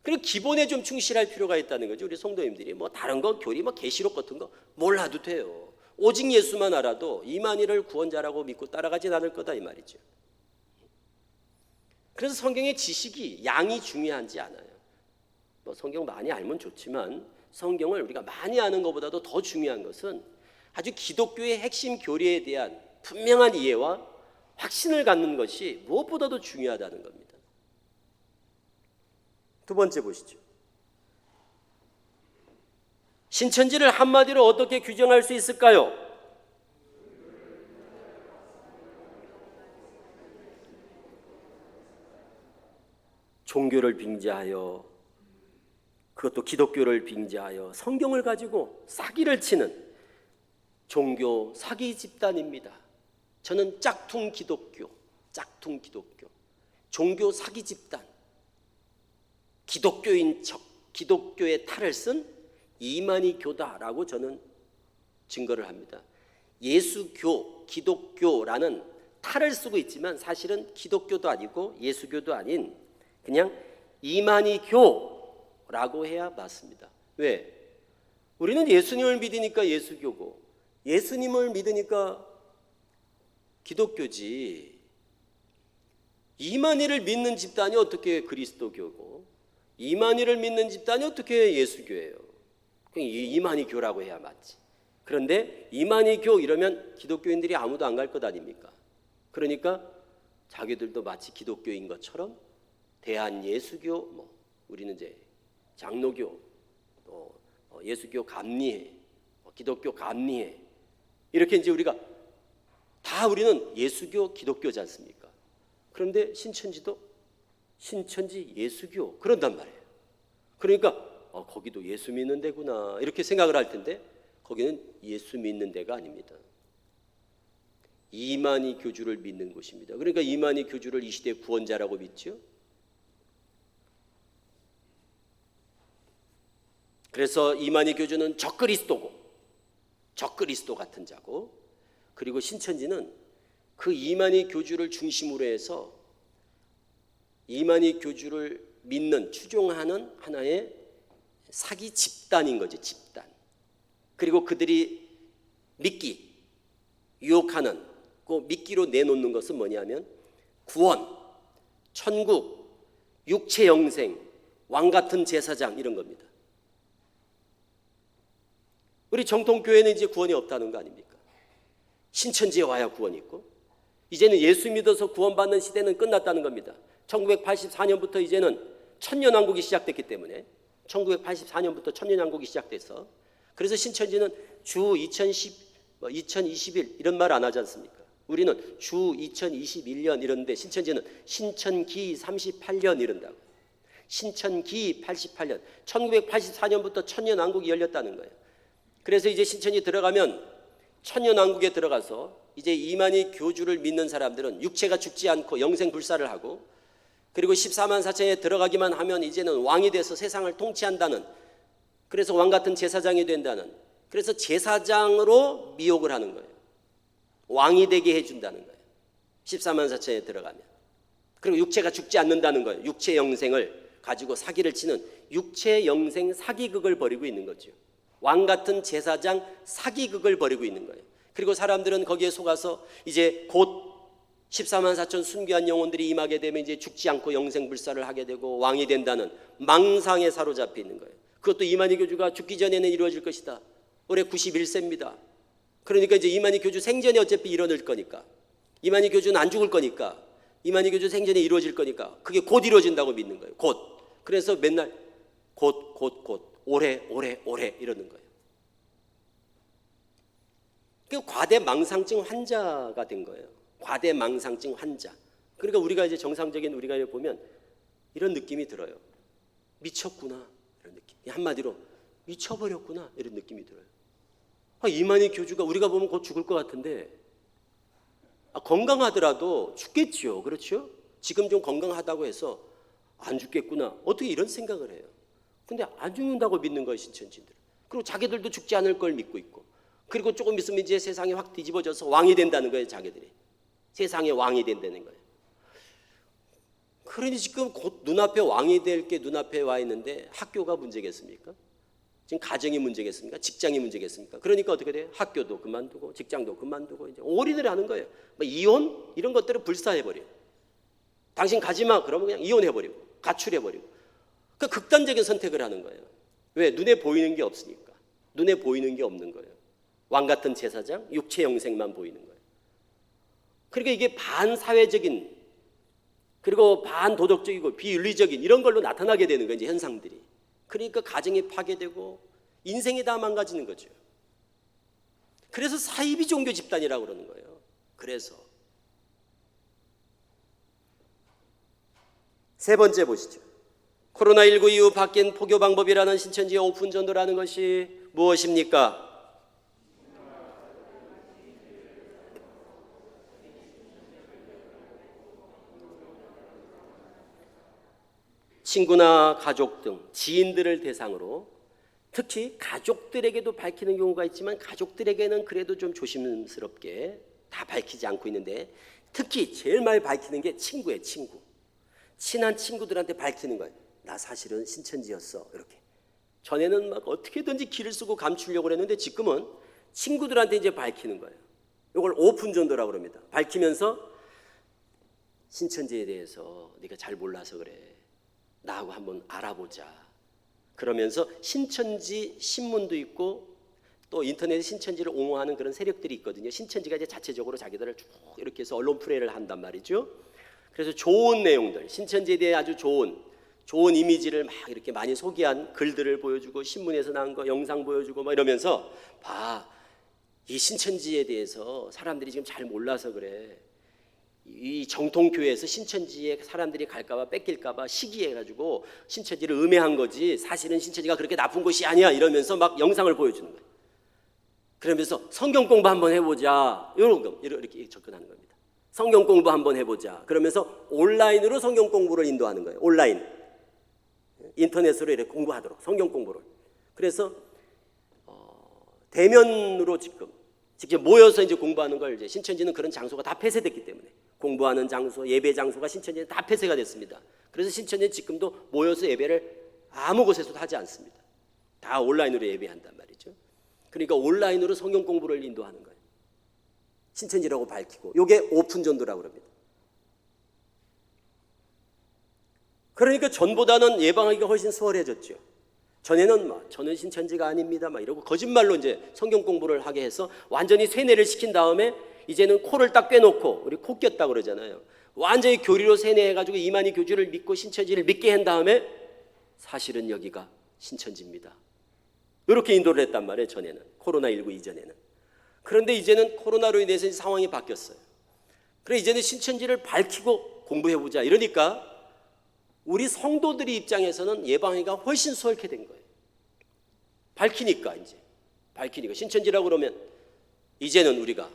그리고 기본에 좀 충실할 필요가 있다는 거죠. 우리 성도님들이 뭐 다른 거 교리 뭐 계시록 같은 거 몰라도 돼요. 오직 예수만 알아도 이만희를 구원자라고 믿고 따라가진 않을 거다 이 말이죠. 그래서 성경의 지식이 양이 중요하지 않아요. 뭐 성경 많이 알면 좋지만 성경을 우리가 많이 아는 것보다도 더 중요한 것은 아주 기독교의 핵심 교리에 대한 분명한 이해와 확신을 갖는 것이 무엇보다도 중요하다는 겁니다. 두 번째 보시죠. 신천지를 한마디로 어떻게 규정할 수 있을까요? 종교를 빙자하여, 그것도 기독교를 빙자하여 성경을 가지고 사기를 치는 종교 사기 집단입니다. 저는 짝퉁 기독교, 종교 사기 집단, 기독교인 척, 기독교의 탈을 쓴 이만희 교다라고 저는 증거를 합니다. 예수교, 기독교라는 탈을 쓰고 있지만 사실은 기독교도 아니고 예수교도 아닌 그냥 이만희교라고 해야 맞습니다. 왜? 우리는 예수님을 믿으니까 예수교고 예수님을 믿으니까 기독교지, 이만희를 믿는 집단이 어떻게 그리스도교고 이만희를 믿는 집단이 어떻게 예수교예요? 이만희교라고 해야 맞지. 그런데 이만희교 이러면 기독교인들이 아무도 안 갈 것 아닙니까? 그러니까 자기들도 마치 기독교인 것처럼 대한예수교, 우리는 이제 장로교, 또 예수교 감리회, 기독교 감리회, 이렇게 이제 우리가 다 우리는 예수교, 기독교지 않습니까? 그런데 신천지도 신천지 예수교 그런단 말이에요. 그러니까 거기도 예수 믿는 데구나 이렇게 생각을 할 텐데 거기는 예수 믿는 데가 아닙니다. 이만희 교주를 믿는 곳입니다. 그러니까 이만희 교주를 이 시대의 구원자라고 믿죠. 그래서 이만희 교주는 적그리스도고, 적그리스도 같은 자고, 그리고 신천지는 그 이만희 교주를 중심으로 해서 이만희 교주를 믿는, 추종하는 하나의 사기 집단인 거지, 집단. 그리고 그들이 믿기, 유혹하는, 그 믿기로 내놓는 것은 뭐냐면 구원, 천국, 육체 영생, 왕 같은 제사장 이런 겁니다. 우리 정통교회는 이제 구원이 없다는 거 아닙니까? 신천지에 와야 구원이 있고 이제는 예수 믿어서 구원받는 시대는 끝났다는 겁니다. 1984년부터 이제는 천년왕국이 시작됐기 때문에 1984년부터 천년왕국이 시작돼서 그래서 신천지는 주 2021 이런 말 안 하지 않습니까? 우리는 주 2021년 이러는데 신천지는 신천기 38년 이런다고. 신천기 88년 1984년부터 천년왕국이 열렸다는 거예요. 그래서 이제 신천지 들어가면 천년왕국에 들어가서 이제 이만희 교주를 믿는 사람들은 육체가 죽지 않고 영생불사를 하고 그리고 14만 4천에 들어가기만 하면 이제는 왕이 돼서 세상을 통치한다는, 그래서 왕 같은 제사장이 된다는, 그래서 제사장으로 미혹을 하는 거예요. 왕이 되게 해준다는 거예요. 14만 4천에 들어가면. 그리고 육체가 죽지 않는다는 거예요. 육체 영생을 가지고 사기를 치는 육체 영생 사기극을 벌이고 있는 거죠. 왕 같은 제사장 사기극을 벌이고 있는 거예요. 그리고 사람들은 거기에 속아서 이제 곧 14만 4천 순교한 영혼들이 임하게 되면 이제 죽지 않고 영생불사를 하게 되고 왕이 된다는 망상에 사로잡혀 있는 거예요. 그것도 이만희 교주가 죽기 전에는 이루어질 것이다. 올해 91세입니다. 그러니까 이제 이만희 교주 생전에 어차피 일어날 거니까, 이만희 교주는 안 죽을 거니까, 이만희 교주 생전에 이루어질 거니까 그게 곧 이루어진다고 믿는 거예요. 곧. 그래서 맨날 곧 올해 이러는 거예요. 그 과대망상증 환자가 된 거예요. 과대망상증 환자. 그러니까 우리가 이제 정상적인 우리가 보면 이런 느낌이 들어요. 미쳤구나 이런 느낌. 한마디로 미쳐버렸구나 이런 느낌이 들어요. 이만희 교주가 우리가 보면 곧 죽을 것 같은데 건강하더라도 죽겠죠. 그렇죠? 지금 좀 건강하다고 해서 안 죽겠구나 어떻게 이런 생각을 해요. 근데 안 죽는다고 믿는 거예요, 신천지들. 그리고 자기들도 죽지 않을 걸 믿고 있고, 그리고 조금 있으면 이제 세상이 확 뒤집어져서 왕이 된다는 거예요, 자기들이. 세상의 왕이 된다는 거예요. 그러니 지금 곧 눈앞에 왕이 될 게 눈앞에 와 있는데 학교가 문제겠습니까? 지금 가정이 문제겠습니까? 직장이 문제겠습니까? 그러니까 어떻게 돼요? 학교도 그만두고 직장도 그만두고 이제 올인을 하는 거예요. 이혼 이런 것들을 불사해버려요. 당신 가지 마 그러면 그냥 이혼해버리고 가출해버리고 그 극단적인 선택을 하는 거예요. 왜? 눈에 보이는 게 없으니까. 눈에 보이는 게 없는 거예요. 왕 같은 제사장, 육체 형색만 보이는 거예요. 그러니까 이게 반사회적인 그리고 반도덕적이고 비윤리적인 이런 걸로 나타나게 되는 거예요. 이제 현상들이. 그러니까 가정이 파괴되고 인생이 다 망가지는 거죠. 그래서 사이비 종교 집단이라고 그러는 거예요. 그래서 세 번째 보시죠. 코로나19 이후 바뀐 포교 방법이라는 신천지의 오픈 전도라는 것이 무엇입니까? 친구나 가족 등 지인들을 대상으로 특히 가족들에게도 밝히는 경우가 있지만 가족들에게는 그래도 좀 조심스럽게 다 밝히지 않고 있는데 특히 제일 많이 밝히는 게 친구예요. 친구. 친한 친구들한테 밝히는 거예요. 나 사실은 신천지였어. 이렇게. 전에는 막 어떻게든지 길을 쓰고 감추려고 했는데 지금은 친구들한테 이제 밝히는 거예요. 이걸 오픈 전도라고 합니다. 밝히면서 신천지에 대해서 네가 잘 몰라서 그래. 나하고 한번 알아보자. 그러면서 신천지 신문도 있고 또 인터넷에 신천지를 옹호하는 그런 세력들이 있거든요. 신천지가 이제 자체적으로 자기들을 쭉 이렇게 해서 언론 플레이를 한단 말이죠. 그래서 좋은 내용들, 신천지에 대해 아주 좋은 이미지를 막 이렇게 많이 소개한 글들을 보여주고 신문에서 나온 거 영상 보여주고 막 이러면서 봐, 이 신천지에 대해서 사람들이 지금 잘 몰라서 그래. 이 정통교회에서 신천지에 사람들이 갈까봐 뺏길까봐 시기해가지고 신천지를 음해한 거지 사실은 신천지가 그렇게 나쁜 곳이 아니야 이러면서 막 영상을 보여주는 거예요. 그러면서 성경 공부 한번 해보자 이렇게 접근하는 겁니다. 성경 공부 한번 해보자 그러면서 온라인으로 성경 공부를 인도하는 거예요. 온라인 인터넷으로 이렇게 공부하도록 성경 공부를. 그래서 대면으로 직접 모여서 이제 공부하는 걸 이제 신천지는 그런 장소가 다 폐쇄됐기 때문에 공부하는 장소, 예배 장소가 신천지는 다 폐쇄가 됐습니다. 그래서 신천지는 지금도 모여서 예배를 아무 곳에서도 하지 않습니다. 다 온라인으로 예배한단 말이죠. 그러니까 온라인으로 성경 공부를 인도하는 거예요. 신천지라고 밝히고 이게 오픈 전도라고 합니다. 그러니까 전보다는 예방하기가 훨씬 수월해졌죠. 전에는 저는 신천지가 아닙니다 이러고 거짓말로 이제 성경 공부를 하게 해서 완전히 세뇌를 시킨 다음에 이제는 코를 딱 꿰놓고 우리 코 꼈다 그러잖아요. 완전히 교리로 세뇌해가지고 이만희 교주를 믿고 신천지를 믿게 한 다음에 사실은 여기가 신천지입니다. 이렇게 인도를 했단 말이에요. 전에는 코로나19 이전에는. 그런데 이제는 코로나로 인해서 상황이 바뀌었어요. 그래서 이제는 신천지를 밝히고 공부해보자 이러니까 우리 성도들의 입장에서는 예방하기가 훨씬 수월하게 된 거예요. 밝히니까 신천지라고 그러면 이제는 우리가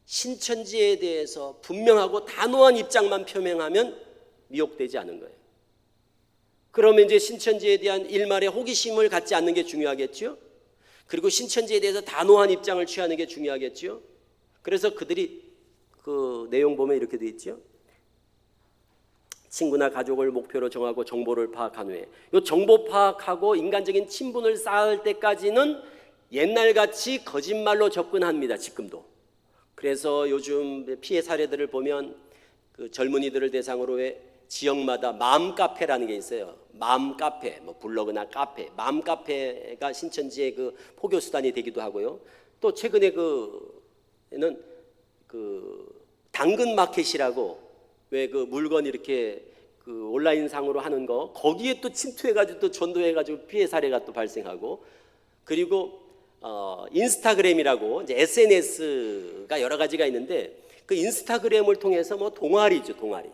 신천지에 대해서 분명하고 단호한 입장만 표명하면 미혹되지 않은 거예요. 그러면 이제 신천지에 대한 일말의 호기심을 갖지 않는 게 중요하겠죠. 그리고 신천지에 대해서 단호한 입장을 취하는 게 중요하겠죠. 그래서 그들이 그 내용 보면 이렇게 돼 있죠. 친구나 가족을 목표로 정하고 정보를 파악한 후에 이 정보 파악하고 인간적인 친분을 쌓을 때까지는 옛날같이 거짓말로 접근합니다. 지금도. 그래서 요즘 피해 사례들을 보면 그 젊은이들을 대상으로 지역마다 마음 카페라는 게 있어요. 마음 카페, 블로그나 카페, 마음 카페가 신천지의 그 포교 수단이 되기도 하고요. 또 최근에 그는 그 당근 마켓이라고 왜 그 물건 이렇게 그 온라인 상으로 하는 거 거기에 또 침투해가지고 또 전도해가지고 피해 사례가 또 발생하고 그리고 인스타그램이라고 이제 SNS가 여러 가지가 있는데 그 인스타그램을 통해서 동아리죠, 동아리.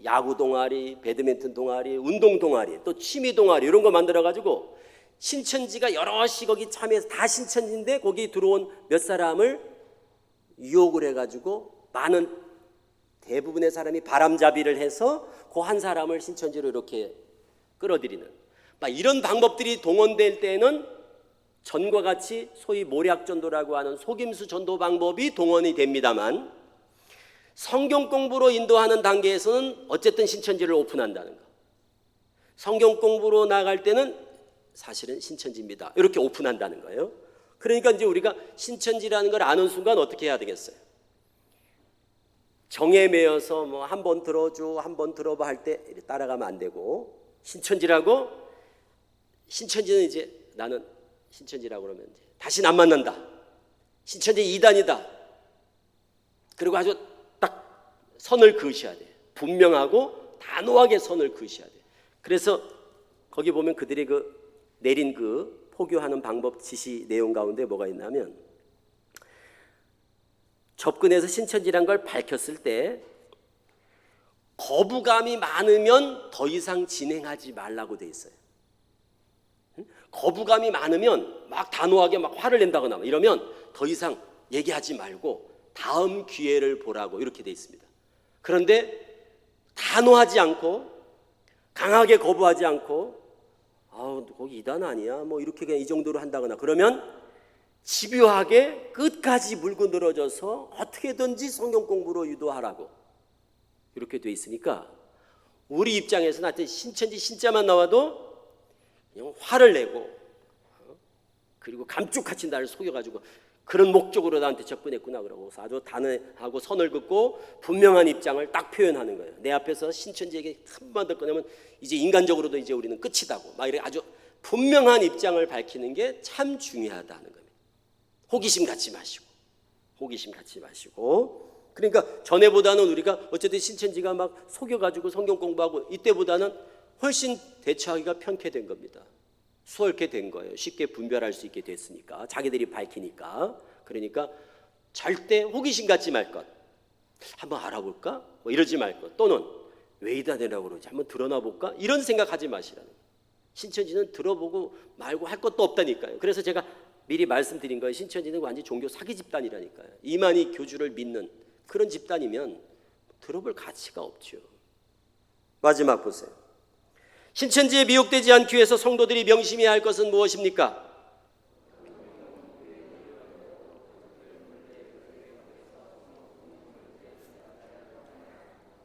야구 동아리, 배드민턴 동아리, 운동 동아리, 또 취미 동아리 이런 거 만들어가지고 신천지가 여럿이 거기 참여해서 다 신천지인데 거기 들어온 몇 사람을 유혹을 해가지고 많은 대부분의 사람이 바람잡이를 해서 그 한 사람을 신천지로 이렇게 끌어들이는 이런 방법들이 동원될 때는 전과 같이 소위 모략전도라고 하는 속임수 전도 방법이 동원이 됩니다만 성경 공부로 인도하는 단계에서는 어쨌든 신천지를 오픈한다는 거. 성경 공부로 나갈 때는 사실은 신천지입니다. 이렇게 오픈한다는 거예요. 그러니까 이제 우리가 신천지라는 걸 아는 순간 어떻게 해야 되겠어요? 정에 매여서 한 번 들어줘, 한 번 들어봐 할 때 따라가면 안 되고 신천지라고 신천지는 이제 나는 신천지라고 그러면 이제 다시는 안 만난다. 신천지 이단이다. 그리고 아주 딱 선을 그으셔야 돼. 분명하고 단호하게 선을 그으셔야 돼. 그래서 거기 보면 그들이 내린 포교하는 방법 지시 내용 가운데 뭐가 있냐면, 접근해서 신천지란 걸 밝혔을 때 거부감이 많으면 더 이상 진행하지 말라고 돼 있어요. 거부감이 많으면 막 단호하게 막 화를 낸다거나 이러면 더 이상 얘기하지 말고 다음 기회를 보라고 이렇게 돼 있습니다. 그런데 단호하지 않고 강하게 거부하지 않고 거기 이단 아니야 뭐 이렇게 그냥 이 정도로 한다거나 그러면 집요하게 끝까지 물고 늘어져서 어떻게든지 성경 공부로 유도하라고 이렇게 돼 있으니까, 우리 입장에서는 하여튼 신천지 신자만 나와도 그냥 화를 내고 그리고 감쪽같이 나를 속여가지고 그런 목적으로 나한테 접근했구나 그러고 아주 단호하고 선을 긋고 분명한 입장을 딱 표현하는 거예요. 내 앞에서 신천지에게 한번 더 꺼내면 이제 인간적으로도 이제 우리는 끝이다고 막 이렇게 아주 분명한 입장을 밝히는 게 참 중요하다는 겁니다. 호기심 갖지 마시고 그러니까 전에보다는 우리가 어쨌든 신천지가 막 속여가지고 성경 공부하고 이때보다는 훨씬 대처하기가 편케 된 겁니다. 수월케 된 거예요. 쉽게 분별할 수 있게 됐으니까, 자기들이 밝히니까. 그러니까 절대 호기심 갖지 말 것, 한번 알아볼까? 뭐 이러지 말 것, 또는 왜 이단이라고 그러지? 한번 드러나 볼까? 이런 생각하지 마시라는 거예요. 신천지는 들어보고 말고 할 것도 없다니까요. 그래서 제가 미리 말씀드린 거예요. 신천지는 완전히 종교 사기 집단이라니까요. 이만희 교주를 믿는 그런 집단이면 들어볼 가치가 없죠. 마지막 보세요. 신천지에 미혹되지 않기 위해서 성도들이 명심해야 할 것은 무엇입니까?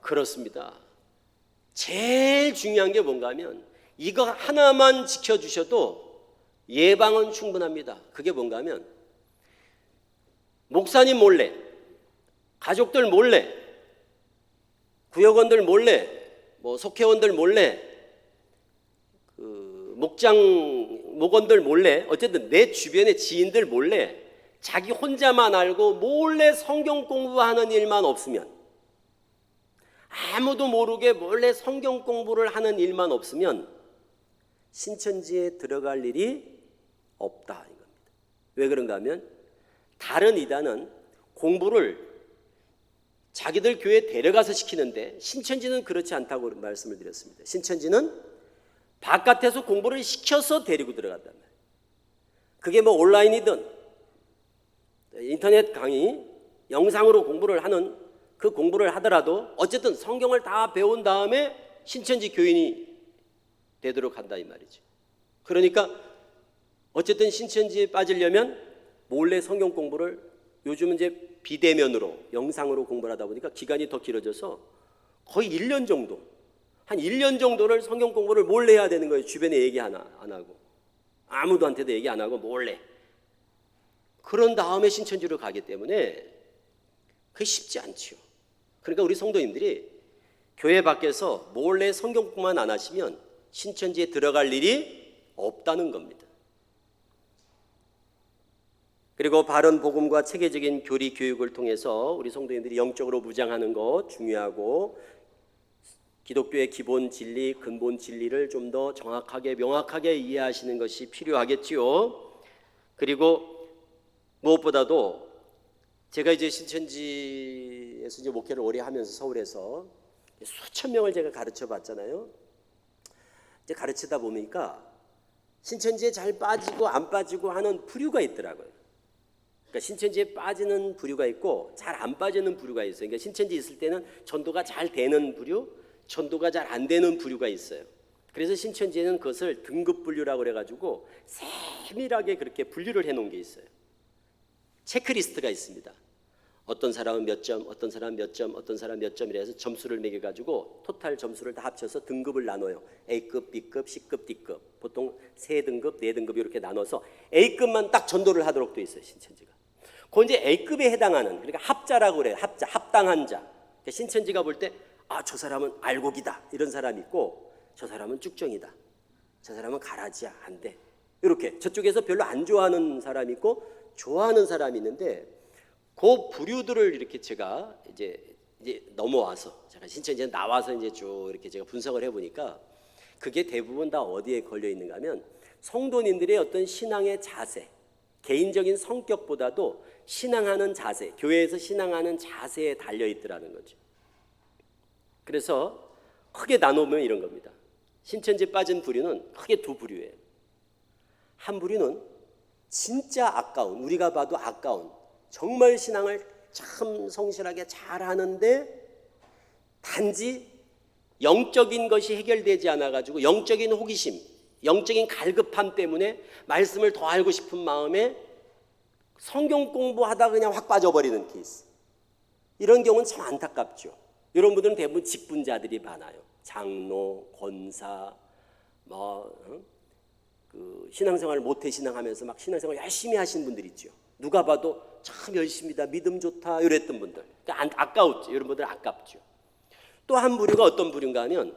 그렇습니다. 제일 중요한 게 뭔가 하면 이거 하나만 지켜주셔도 예방은 충분합니다. 그게 뭔가 하면 목사님 몰래, 가족들 몰래, 구역원들 몰래, 뭐 속회원들 몰래, 목원들 몰래, 어쨌든 내 주변의 지인들 몰래 자기 혼자만 알고 몰래 성경 공부하는 일만 없으면, 아무도 모르게 몰래 성경 공부를 하는 일만 없으면 신천지에 들어갈 일이 없다 이겁니다. 왜 그런가 하면 다른 이단은 공부를 자기들 교회에 데려가서 시키는데 신천지는 그렇지 않다고 말씀을 드렸습니다. 신천지는 바깥에서 공부를 시켜서 데리고 들어간단 말이에요. 그게 뭐 온라인이든 인터넷 강의, 영상으로 공부를 하는 그 공부를 하더라도 어쨌든 성경을 다 배운 다음에 신천지 교인이 되도록 한다 이 말이죠. 그러니까 어쨌든 신천지에 빠지려면 몰래 성경 공부를, 요즘은 이제 비대면으로 영상으로 공부를 하다 보니까 기간이 더 길어져서 거의 1년 정도, 한 1년 정도를 성경 공부를 몰래 해야 되는 거예요. 주변에 얘기 안 하고 아무도한테도 얘기 안 하고 몰래. 그런 다음에 신천지로 가기 때문에 그게 쉽지 않죠. 그러니까 우리 성도님들이 교회 밖에서 몰래 성경 공부만 안 하시면 신천지에 들어갈 일이 없다는 겁니다. 그리고 바른 복음과 체계적인 교리 교육을 통해서 우리 성도님들이 영적으로 무장하는 것 중요하고, 기독교의 기본 진리, 근본 진리를 좀 더 정확하게 명확하게 이해하시는 것이 필요하겠지요. 그리고 무엇보다도 제가 이제 신천지에서 이제 목회를 오래 하면서 서울에서 수천 명을 제가 가르쳐 봤잖아요. 이제 가르치다 보니까 신천지에 잘 빠지고 안 빠지고 하는 부류가 있더라고요. 그러니까 신천지에 빠지는 부류가 있고 잘 안 빠지는 부류가 있어요. 그러니까 신천지에 있을 때는 전도가 잘 되는 부류, 전도가 잘 안 되는 부류가 있어요. 그래서 신천지에는 그것을 등급 분류라고 그래가지고 세밀하게 그렇게 분류를 해놓은 게 있어요. 체크리스트가 있습니다. 어떤 사람은 몇 점, 어떤 사람은 몇 점, 어떤 사람은 몇 점이라 해서 점수를 매겨가지고 토탈 점수를 다 합쳐서 등급을 나눠요. A급, B급, C급, D급. 보통 3등급, 4등급 이렇게 나눠서 A급만 딱 전도를 하도록 돼 있어요, 신천지가. 그 이제 A급에 해당하는, 그러니까 합자라고 그래요. 합자, 합당한 자. 그러니까 신천지가 볼 때 저 사람은 알곡이다 이런 사람이 있고 저 사람은 쭉정이다. 저 사람은 가라지야, 안 돼. 이렇게 저쪽에서 별로 안 좋아하는 사람이 있고 좋아하는 사람이 있는데 그 부류들을 이렇게 제가 이제 넘어와서 제가 신천지에 나와서 이제 쭉 이렇게 제가 분석을 해보니까 그게 대부분 다 어디에 걸려 있는가 하면 성도님들의 어떤 신앙의 자세, 개인적인 성격보다도 신앙하는 자세, 교회에서 신앙하는 자세에 달려 있더라는 거죠. 그래서 크게 나누면 이런 겁니다. 신천지에 빠진 부류는 크게 두 부류예요. 한 부류는 진짜 아까운, 우리가 봐도 아까운, 정말 신앙을 참 성실하게 잘하는데 단지 영적인 것이 해결되지 않아가지고 영적인 호기심, 영적인 갈급함 때문에 말씀을 더 알고 싶은 마음에 성경 공부하다 그냥 확 빠져버리는 케이스. 이런 경우는 참 안타깝죠. 이런 분들은 대부분 직분자들이 많아요. 장로, 권사, 신앙생활을 모태 신앙하면서 막 신앙생활 열심히 하신 분들 있죠. 누가 봐도 참 열심히다, 믿음 좋다 이랬던 분들. 그러니까 아까웠죠. 이런 분들 아깝죠. 또 한 부류가 어떤 부류인가 하면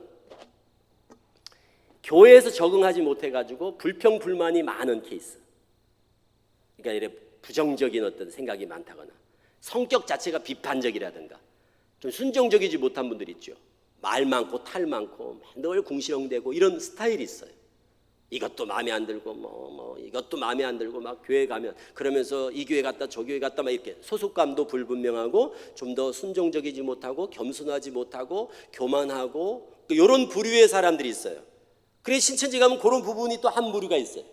교회에서 적응하지 못해가지고 불평불만이 많은 케이스. 그러니까 이래 부정적인 어떤 생각이 많다거나 성격 자체가 비판적이라든가 좀 순종적이지 못한 분들 있죠. 말 많고 탈 많고 늘 궁시렁대고 이런 스타일이 있어요. 이것도 마음에 안 들고 이것도 마음에 안 들고 막 교회 가면 그러면서 이 교회 갔다 저 교회 갔다 막 이렇게 소속감도 불분명하고 좀 더 순종적이지 못하고 겸손하지 못하고 교만하고 이런 부류의 사람들이 있어요. 그래서 신천지 가면 그런 부분이 또 한 부류가 있어요.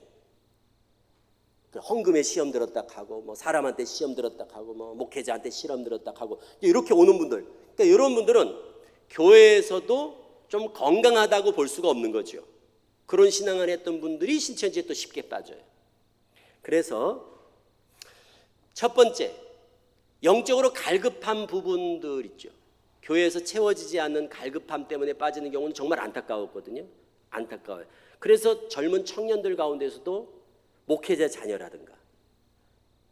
헌금에 시험 들었다 하고 사람한테 시험 들었다 하고 목회자한테 시험 들었다 하고 이렇게 오는 분들. 그러니까 이런 분들은 교회에서도 좀 건강하다고 볼 수가 없는 거죠. 그런 신앙을 했던 분들이 신천지에 또 쉽게 빠져요. 그래서 첫 번째, 영적으로 갈급한 부분들 있죠. 교회에서 채워지지 않는 갈급함 때문에 빠지는 경우는 정말 안타까웠거든요. 안타까워요. 그래서 젊은 청년들 가운데서도 목회자 자녀라든가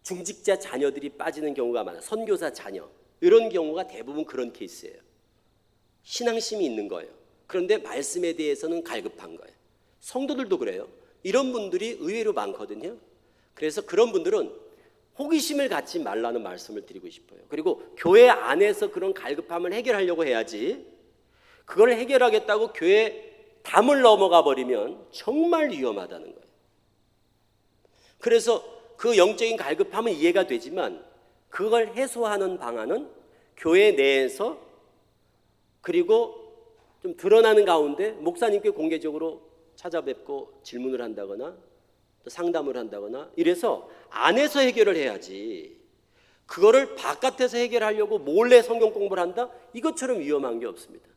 중직자 자녀들이 빠지는 경우가 많아요. 선교사 자녀. 이런 경우가 대부분 그런 케이스예요. 신앙심이 있는 거예요. 그런데 말씀에 대해서는 갈급한 거예요. 성도들도 그래요. 이런 분들이 의외로 많거든요. 그래서 그런 분들은 호기심을 갖지 말라는 말씀을 드리고 싶어요. 그리고 교회 안에서 그런 갈급함을 해결하려고 해야지 그걸 해결하겠다고 교회 담을 넘어가 버리면 정말 위험하다는 거예요. 그래서 그 영적인 갈급함은 이해가 되지만 그걸 해소하는 방안은 교회 내에서 그리고 좀 드러나는 가운데 목사님께 공개적으로 찾아뵙고 질문을 한다거나 또 상담을 한다거나 이래서 안에서 해결을 해야지 그거를 바깥에서 해결하려고 몰래 성경 공부를 한다? 이것처럼 위험한 게 없습니다.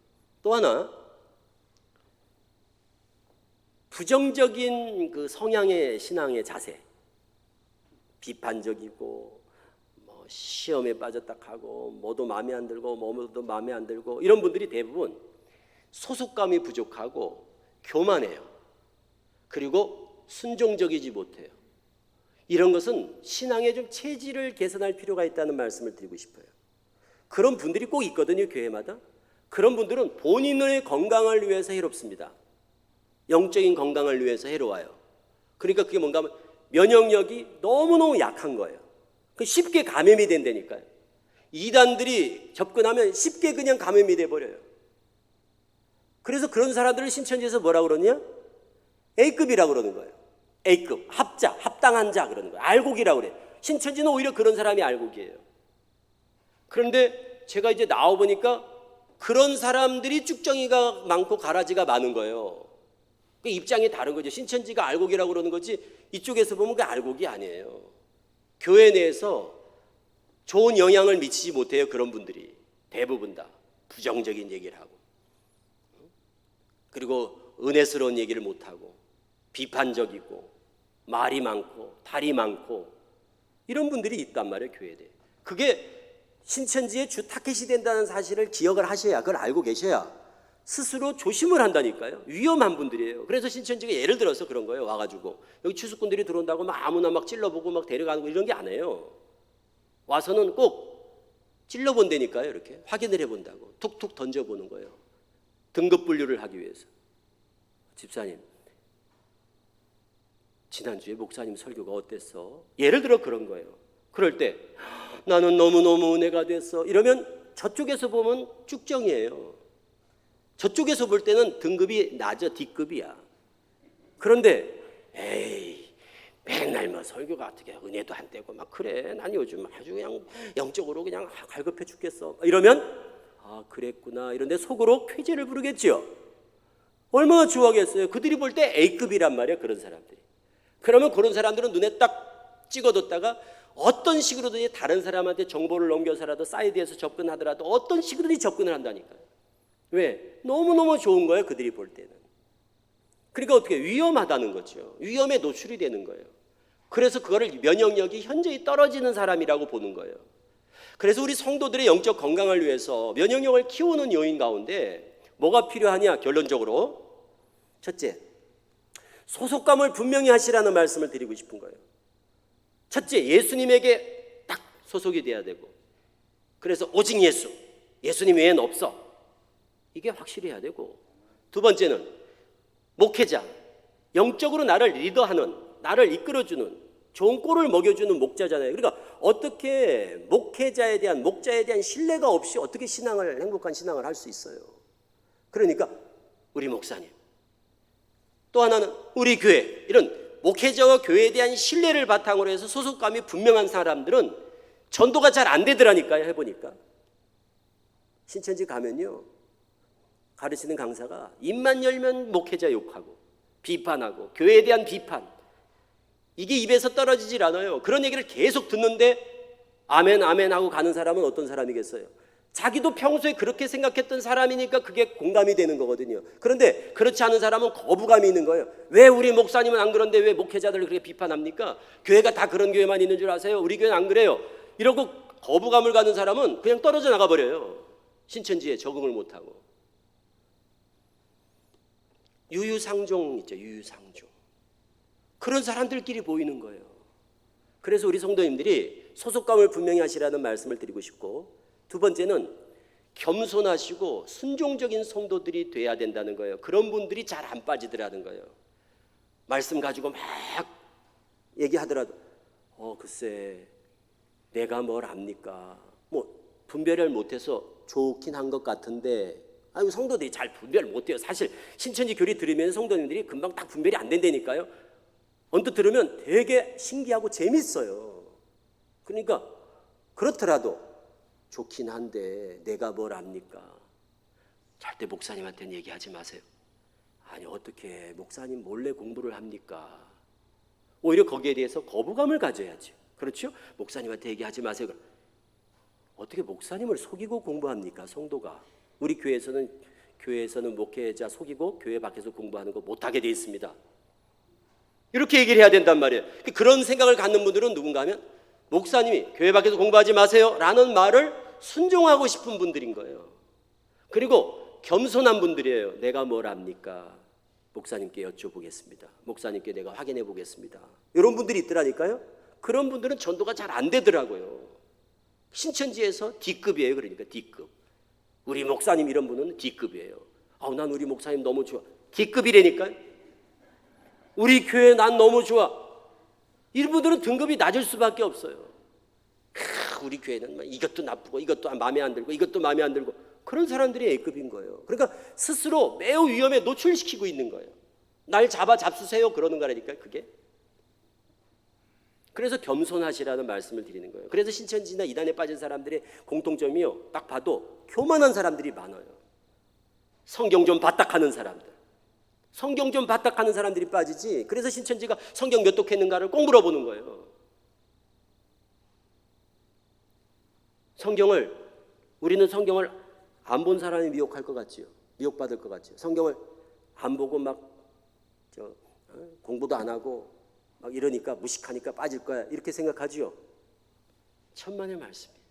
또 하나 부정적인 그 성향의 신앙의 자세 비판적이고 시험에 빠졌다 하고 뭐도 마음에 안 들고 뭐도 마음에 안 들고 이런 분들이 대부분 소속감이 부족하고 교만해요. 그리고 순종적이지 못해요. 이런 것은 신앙의 좀 체질을 개선할 필요가 있다는 말씀을 드리고 싶어요. 그런 분들이 꼭 있거든요, 교회마다. 그런 분들은 본인의 건강을 위해서 해롭습니다. 영적인 건강을 위해서 해로워요. 그러니까 그게 뭔가 하면 면역력이 너무너무 약한 거예요. 쉽게 감염이 된다니까요. 이단들이 접근하면 쉽게 그냥 감염이 돼버려요. 그래서 그런 사람들을 신천지에서 뭐라고 그러냐? A급이라고 그러는 거예요. A급, 합자, 합당한 자 그러는 거예요. 알곡이라고 그래요. 신천지는 오히려 그런 사람이 알곡이에요. 그런데 제가 이제 나와보니까 그런 사람들이 쭉정이가 많고 가라지가 많은 거예요. 그 입장이 다른 거죠. 신천지가 알곡이라고 그러는 거지 이쪽에서 보면 그 알곡이 아니에요. 교회 내에서 좋은 영향을 미치지 못해요. 그런 분들이 대부분 다 부정적인 얘기를 하고 그리고 은혜스러운 얘기를 못하고 비판적이고 말이 많고 탈이 많고 이런 분들이 있단 말이에요. 교회에. 그게 신천지의 주 타겟이 된다는 사실을 기억을 하셔야 그걸 알고 계셔야 스스로 조심을 한다니까요. 위험한 분들이에요. 그래서 신천지가 예를 들어서 그런 거예요. 와가지고 여기 추수꾼들이 들어온다고 막 아무나 막 찔러보고 막 데려가는 거 이런 게 아니에요. 와서는 꼭 찔러본다니까요. 이렇게 확인을 해본다고 툭툭 던져보는 거예요. 등급 분류를 하기 위해서. 집사님 지난주에 목사님 설교가 어땠어? 예를 들어 그런 거예요. 그럴 때 나는 너무너무 은혜가 됐어 이러면 저쪽에서 보면 쭉정이에요. 저쪽에서 볼 때는 등급이 낮아, D급이야. 그런데 에이 맨날 뭐 설교가 어떻게 은혜도 안 되고 막 그래, 난 요즘 아주 그냥 영적으로 그냥 갈급해 죽겠어 이러면 아 그랬구나 이런데 속으로 쾌재를 부르겠지요. 얼마나 좋아하겠어요. 그들이 볼 때 A급이란 말이야, 그런 사람들이. 그러면 그런 사람들은 눈에 딱 찍어뒀다가 어떤 식으로든지 다른 사람한테 정보를 넘겨서라도 사이드에서 접근하더라도 어떤 식으로든지 접근을 한다니까요. 왜? 너무너무 좋은 거예요, 그들이 볼 때는. 그러니까 어떻게 위험하다는 거죠. 위험에 노출이 되는 거예요. 그래서 그거를 면역력이 현저히 떨어지는 사람이라고 보는 거예요. 그래서 우리 성도들의 영적 건강을 위해서 면역력을 키우는 요인 가운데 뭐가 필요하냐? 결론적으로 첫째, 소속감을 분명히 하시라는 말씀을 드리고 싶은 거예요. 첫째, 예수님에게 딱 소속이 돼야 되고, 그래서 오직 예수, 예수님 외에는 없어, 이게 확실히 해야 되고, 두 번째는 목회자, 영적으로 나를 리더하는, 나를 이끌어주는, 좋은 꼴을 먹여주는 목자잖아요. 그러니까 어떻게 목회자에 대한, 목자에 대한 신뢰가 없이 어떻게 신앙을, 행복한 신앙을 할 수 있어요. 그러니까 우리 목사님, 또 하나는 우리 교회, 이런 목회자와 교회에 대한 신뢰를 바탕으로 해서 소속감이 분명한 사람들은 전도가 잘 안 되더라니까요. 해보니까 신천지 가면요, 가르치는 강사가 입만 열면 목회자 욕하고 비판하고 교회에 대한 비판, 이게 입에서 떨어지질 않아요. 그런 얘기를 계속 듣는데 아멘 아멘 하고 가는 사람은 어떤 사람이겠어요? 자기도 평소에 그렇게 생각했던 사람이니까 그게 공감이 되는 거거든요. 그런데 그렇지 않은 사람은 거부감이 있는 거예요. 왜 우리 목사님은 안 그런데 왜 목회자들을 그렇게 비판합니까? 교회가 다 그런 교회만 있는 줄 아세요? 우리 교회는 안 그래요. 이러고 거부감을 가는 사람은 그냥 떨어져 나가버려요. 신천지에 적응을 못하고. 유유상종 있죠. 유유상종. 그런 사람들끼리 보이는 거예요. 그래서 우리 성도님들이 소속감을 분명히 하시라는 말씀을 드리고 싶고, 두 번째는 겸손하시고 순종적인 성도들이 돼야 된다는 거예요. 그런 분들이 잘 안 빠지더라는 거예요. 말씀 가지고 막 얘기하더라도 글쎄 내가 뭘 압니까? 뭐 분별을 못해서 좋긴 한 것 같은데, 아유 성도들이 잘 분별 못해요. 사실 신천지 교리 들으면 성도님들이 금방 딱 분별이 안 된다니까요. 언뜻 들으면 되게 신기하고 재밌어요. 그러니까 그렇더라도 좋긴 한데 내가 뭘 압니까? 절대 목사님한테는 얘기하지 마세요. 아니 어떻게 목사님 몰래 공부를 합니까? 오히려 거기에 대해서 거부감을 가져야죠. 그렇죠? 목사님한테 얘기하지 마세요. 어떻게 목사님을 속이고 공부합니까? 성도가. 우리 교회에서는 목회자 속이고 교회 밖에서 공부하는 거 못하게 돼 있습니다. 이렇게 얘기를 해야 된단 말이에요. 그런 생각을 갖는 분들은 누군가 하면 목사님이 교회 밖에서 공부하지 마세요 라는 말을 순종하고 싶은 분들인 거예요. 그리고 겸손한 분들이에요. 내가 뭘 압니까? 목사님께 여쭤보겠습니다. 목사님께 내가 확인해 보겠습니다. 이런 분들이 있더라니까요. 그런 분들은 전도가 잘 안 되더라고요. 신천지에서 D급이에요. 그러니까 D급. 우리 목사님 이런 분은 D급이에요. 난 우리 목사님 너무 좋아. D급이라니까요. 우리 교회 난 너무 좋아. 이런 분들은 등급이 낮을 수밖에 없어요. 우리 교회는 이것도 나쁘고 이것도 마음에 안 들고 이것도 마음에 안 들고, 그런 사람들이 A급인 거예요. 그러니까 스스로 매우 위험에 노출시키고 있는 거예요. 날 잡수세요 그러는 거라니까요. 그게. 그래서 겸손하시라는 말씀을 드리는 거예요. 그래서 신천지나 이단에 빠진 사람들의 공통점이요, 딱 봐도 교만한 사람들이 많아요. 성경 좀 바딱하는 사람들, 성경 좀 바딱하는 사람들이 빠지지. 그래서 신천지가 성경 몇 독했는가를 꼭 물어보는 거예요. 우리는 성경을 안 본 사람이 미혹할 것 같지요. 미혹받을 것 같지요. 성경을 안 보고 공부도 안 하고 막 이러니까 무식하니까 빠질 거야 이렇게 생각하지요. 천만의 말씀이에요.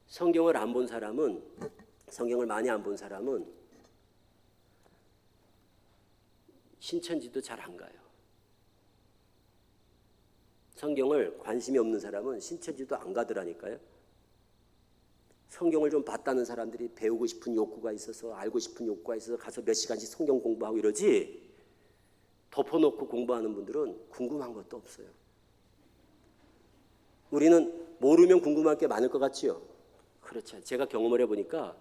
성경을 많이 안 본 사람은 신천지도 잘 안 가요. 성경을 관심이 없는 사람은 신천지도 안 가더라니까요. 성경을 좀 봤다는 사람들이 배우고 싶은 욕구가 있어서, 알고 싶은 욕구가 있어서 가서 몇 시간씩 성경 공부하고 이러지, 덮어놓고 공부하는 분들은 궁금한 것도 없어요. 우리는 모르면 궁금할 게 많을 것 같지요? 그렇죠. 제가 경험을 해보니까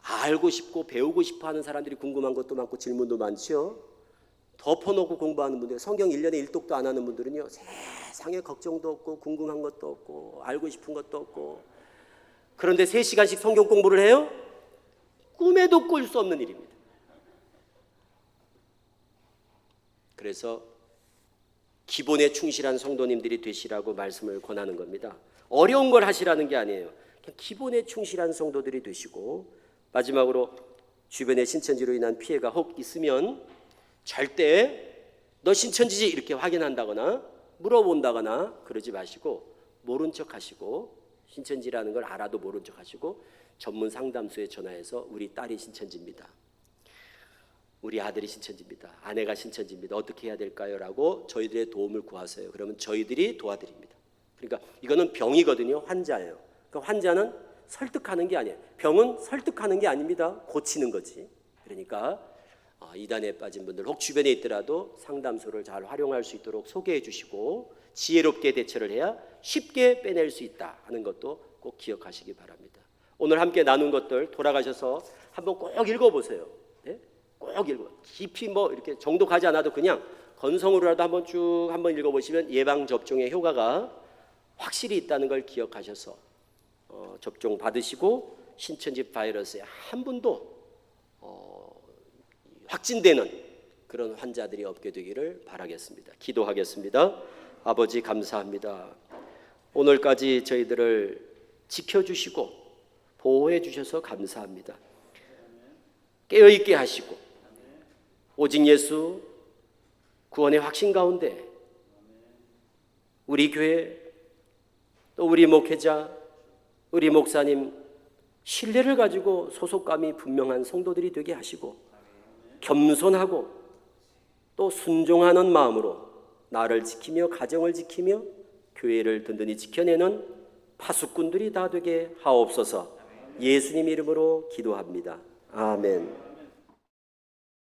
알고 싶고 배우고 싶어 하는 사람들이 궁금한 것도 많고 질문도 많지요. 덮어놓고 공부하는 분들, 성경 1년에 1독도 안 하는 분들은요, 세상에 걱정도 없고 궁금한 것도 없고 알고 싶은 것도 없고, 그런데 3시간씩 성경 공부를 해요? 꿈에도 꿀 수 없는 일입니다. 그래서 기본에 충실한 성도님들이 되시라고 말씀을 권하는 겁니다. 어려운 걸 하시라는 게 아니에요. 그냥 기본에 충실한 성도들이 되시고, 마지막으로 주변에 신천지로 인한 피해가 혹 있으면 절대 너 신천지지 이렇게 확인한다거나 물어본다거나 그러지 마시고, 모른 척 하시고, 신천지라는 걸 알아도 모른 척 하시고 전문 상담소에 전화해서 우리 딸이 신천지입니다, 우리 아들이 신천지입니다, 아내가 신천지입니다, 어떻게 해야 될까요? 라고 저희들의 도움을 구하세요. 그러면 저희들이 도와드립니다. 그러니까 이거는 병이거든요. 환자예요. 그러니까 환자는 설득하는 게 아니에요. 병은 설득하는 게 아닙니다. 고치는 거지. 그러니까 이단에 빠진 분들 혹 주변에 있더라도 상담소를 잘 활용할 수 있도록 소개해 주시고 지혜롭게 대처를 해야 쉽게 빼낼 수 있다 하는 것도 꼭 기억하시기 바랍니다. 오늘 함께 나눈 것들 돌아가셔서 한번 꼭 읽어보세요. 네? 꼭 읽어. 깊이 이렇게 정독하지 않아도 그냥 건성으로라도 한번 읽어보시면 예방 접종의 효과가 확실히 있다는 걸 기억하셔서 접종 받으시고 신천지 바이러스에 한 분도 확진되는 그런 환자들이 없게 되기를 바라겠습니다. 기도하겠습니다. 아버지 감사합니다. 오늘까지 저희들을 지켜주시고 보호해 주셔서 감사합니다. 깨어있게 하시고 오직 예수 구원의 확신 가운데 우리 교회 또 우리 목회자 우리 목사님 신뢰를 가지고 소속감이 분명한 성도들이 되게 하시고 겸손하고 또 순종하는 마음으로 나를 지키며 가정을 지키며 교회를 든든히 지켜내는 파수꾼들이 다 되게 하옵소서. 예수님 이름으로 기도합니다. 아멘.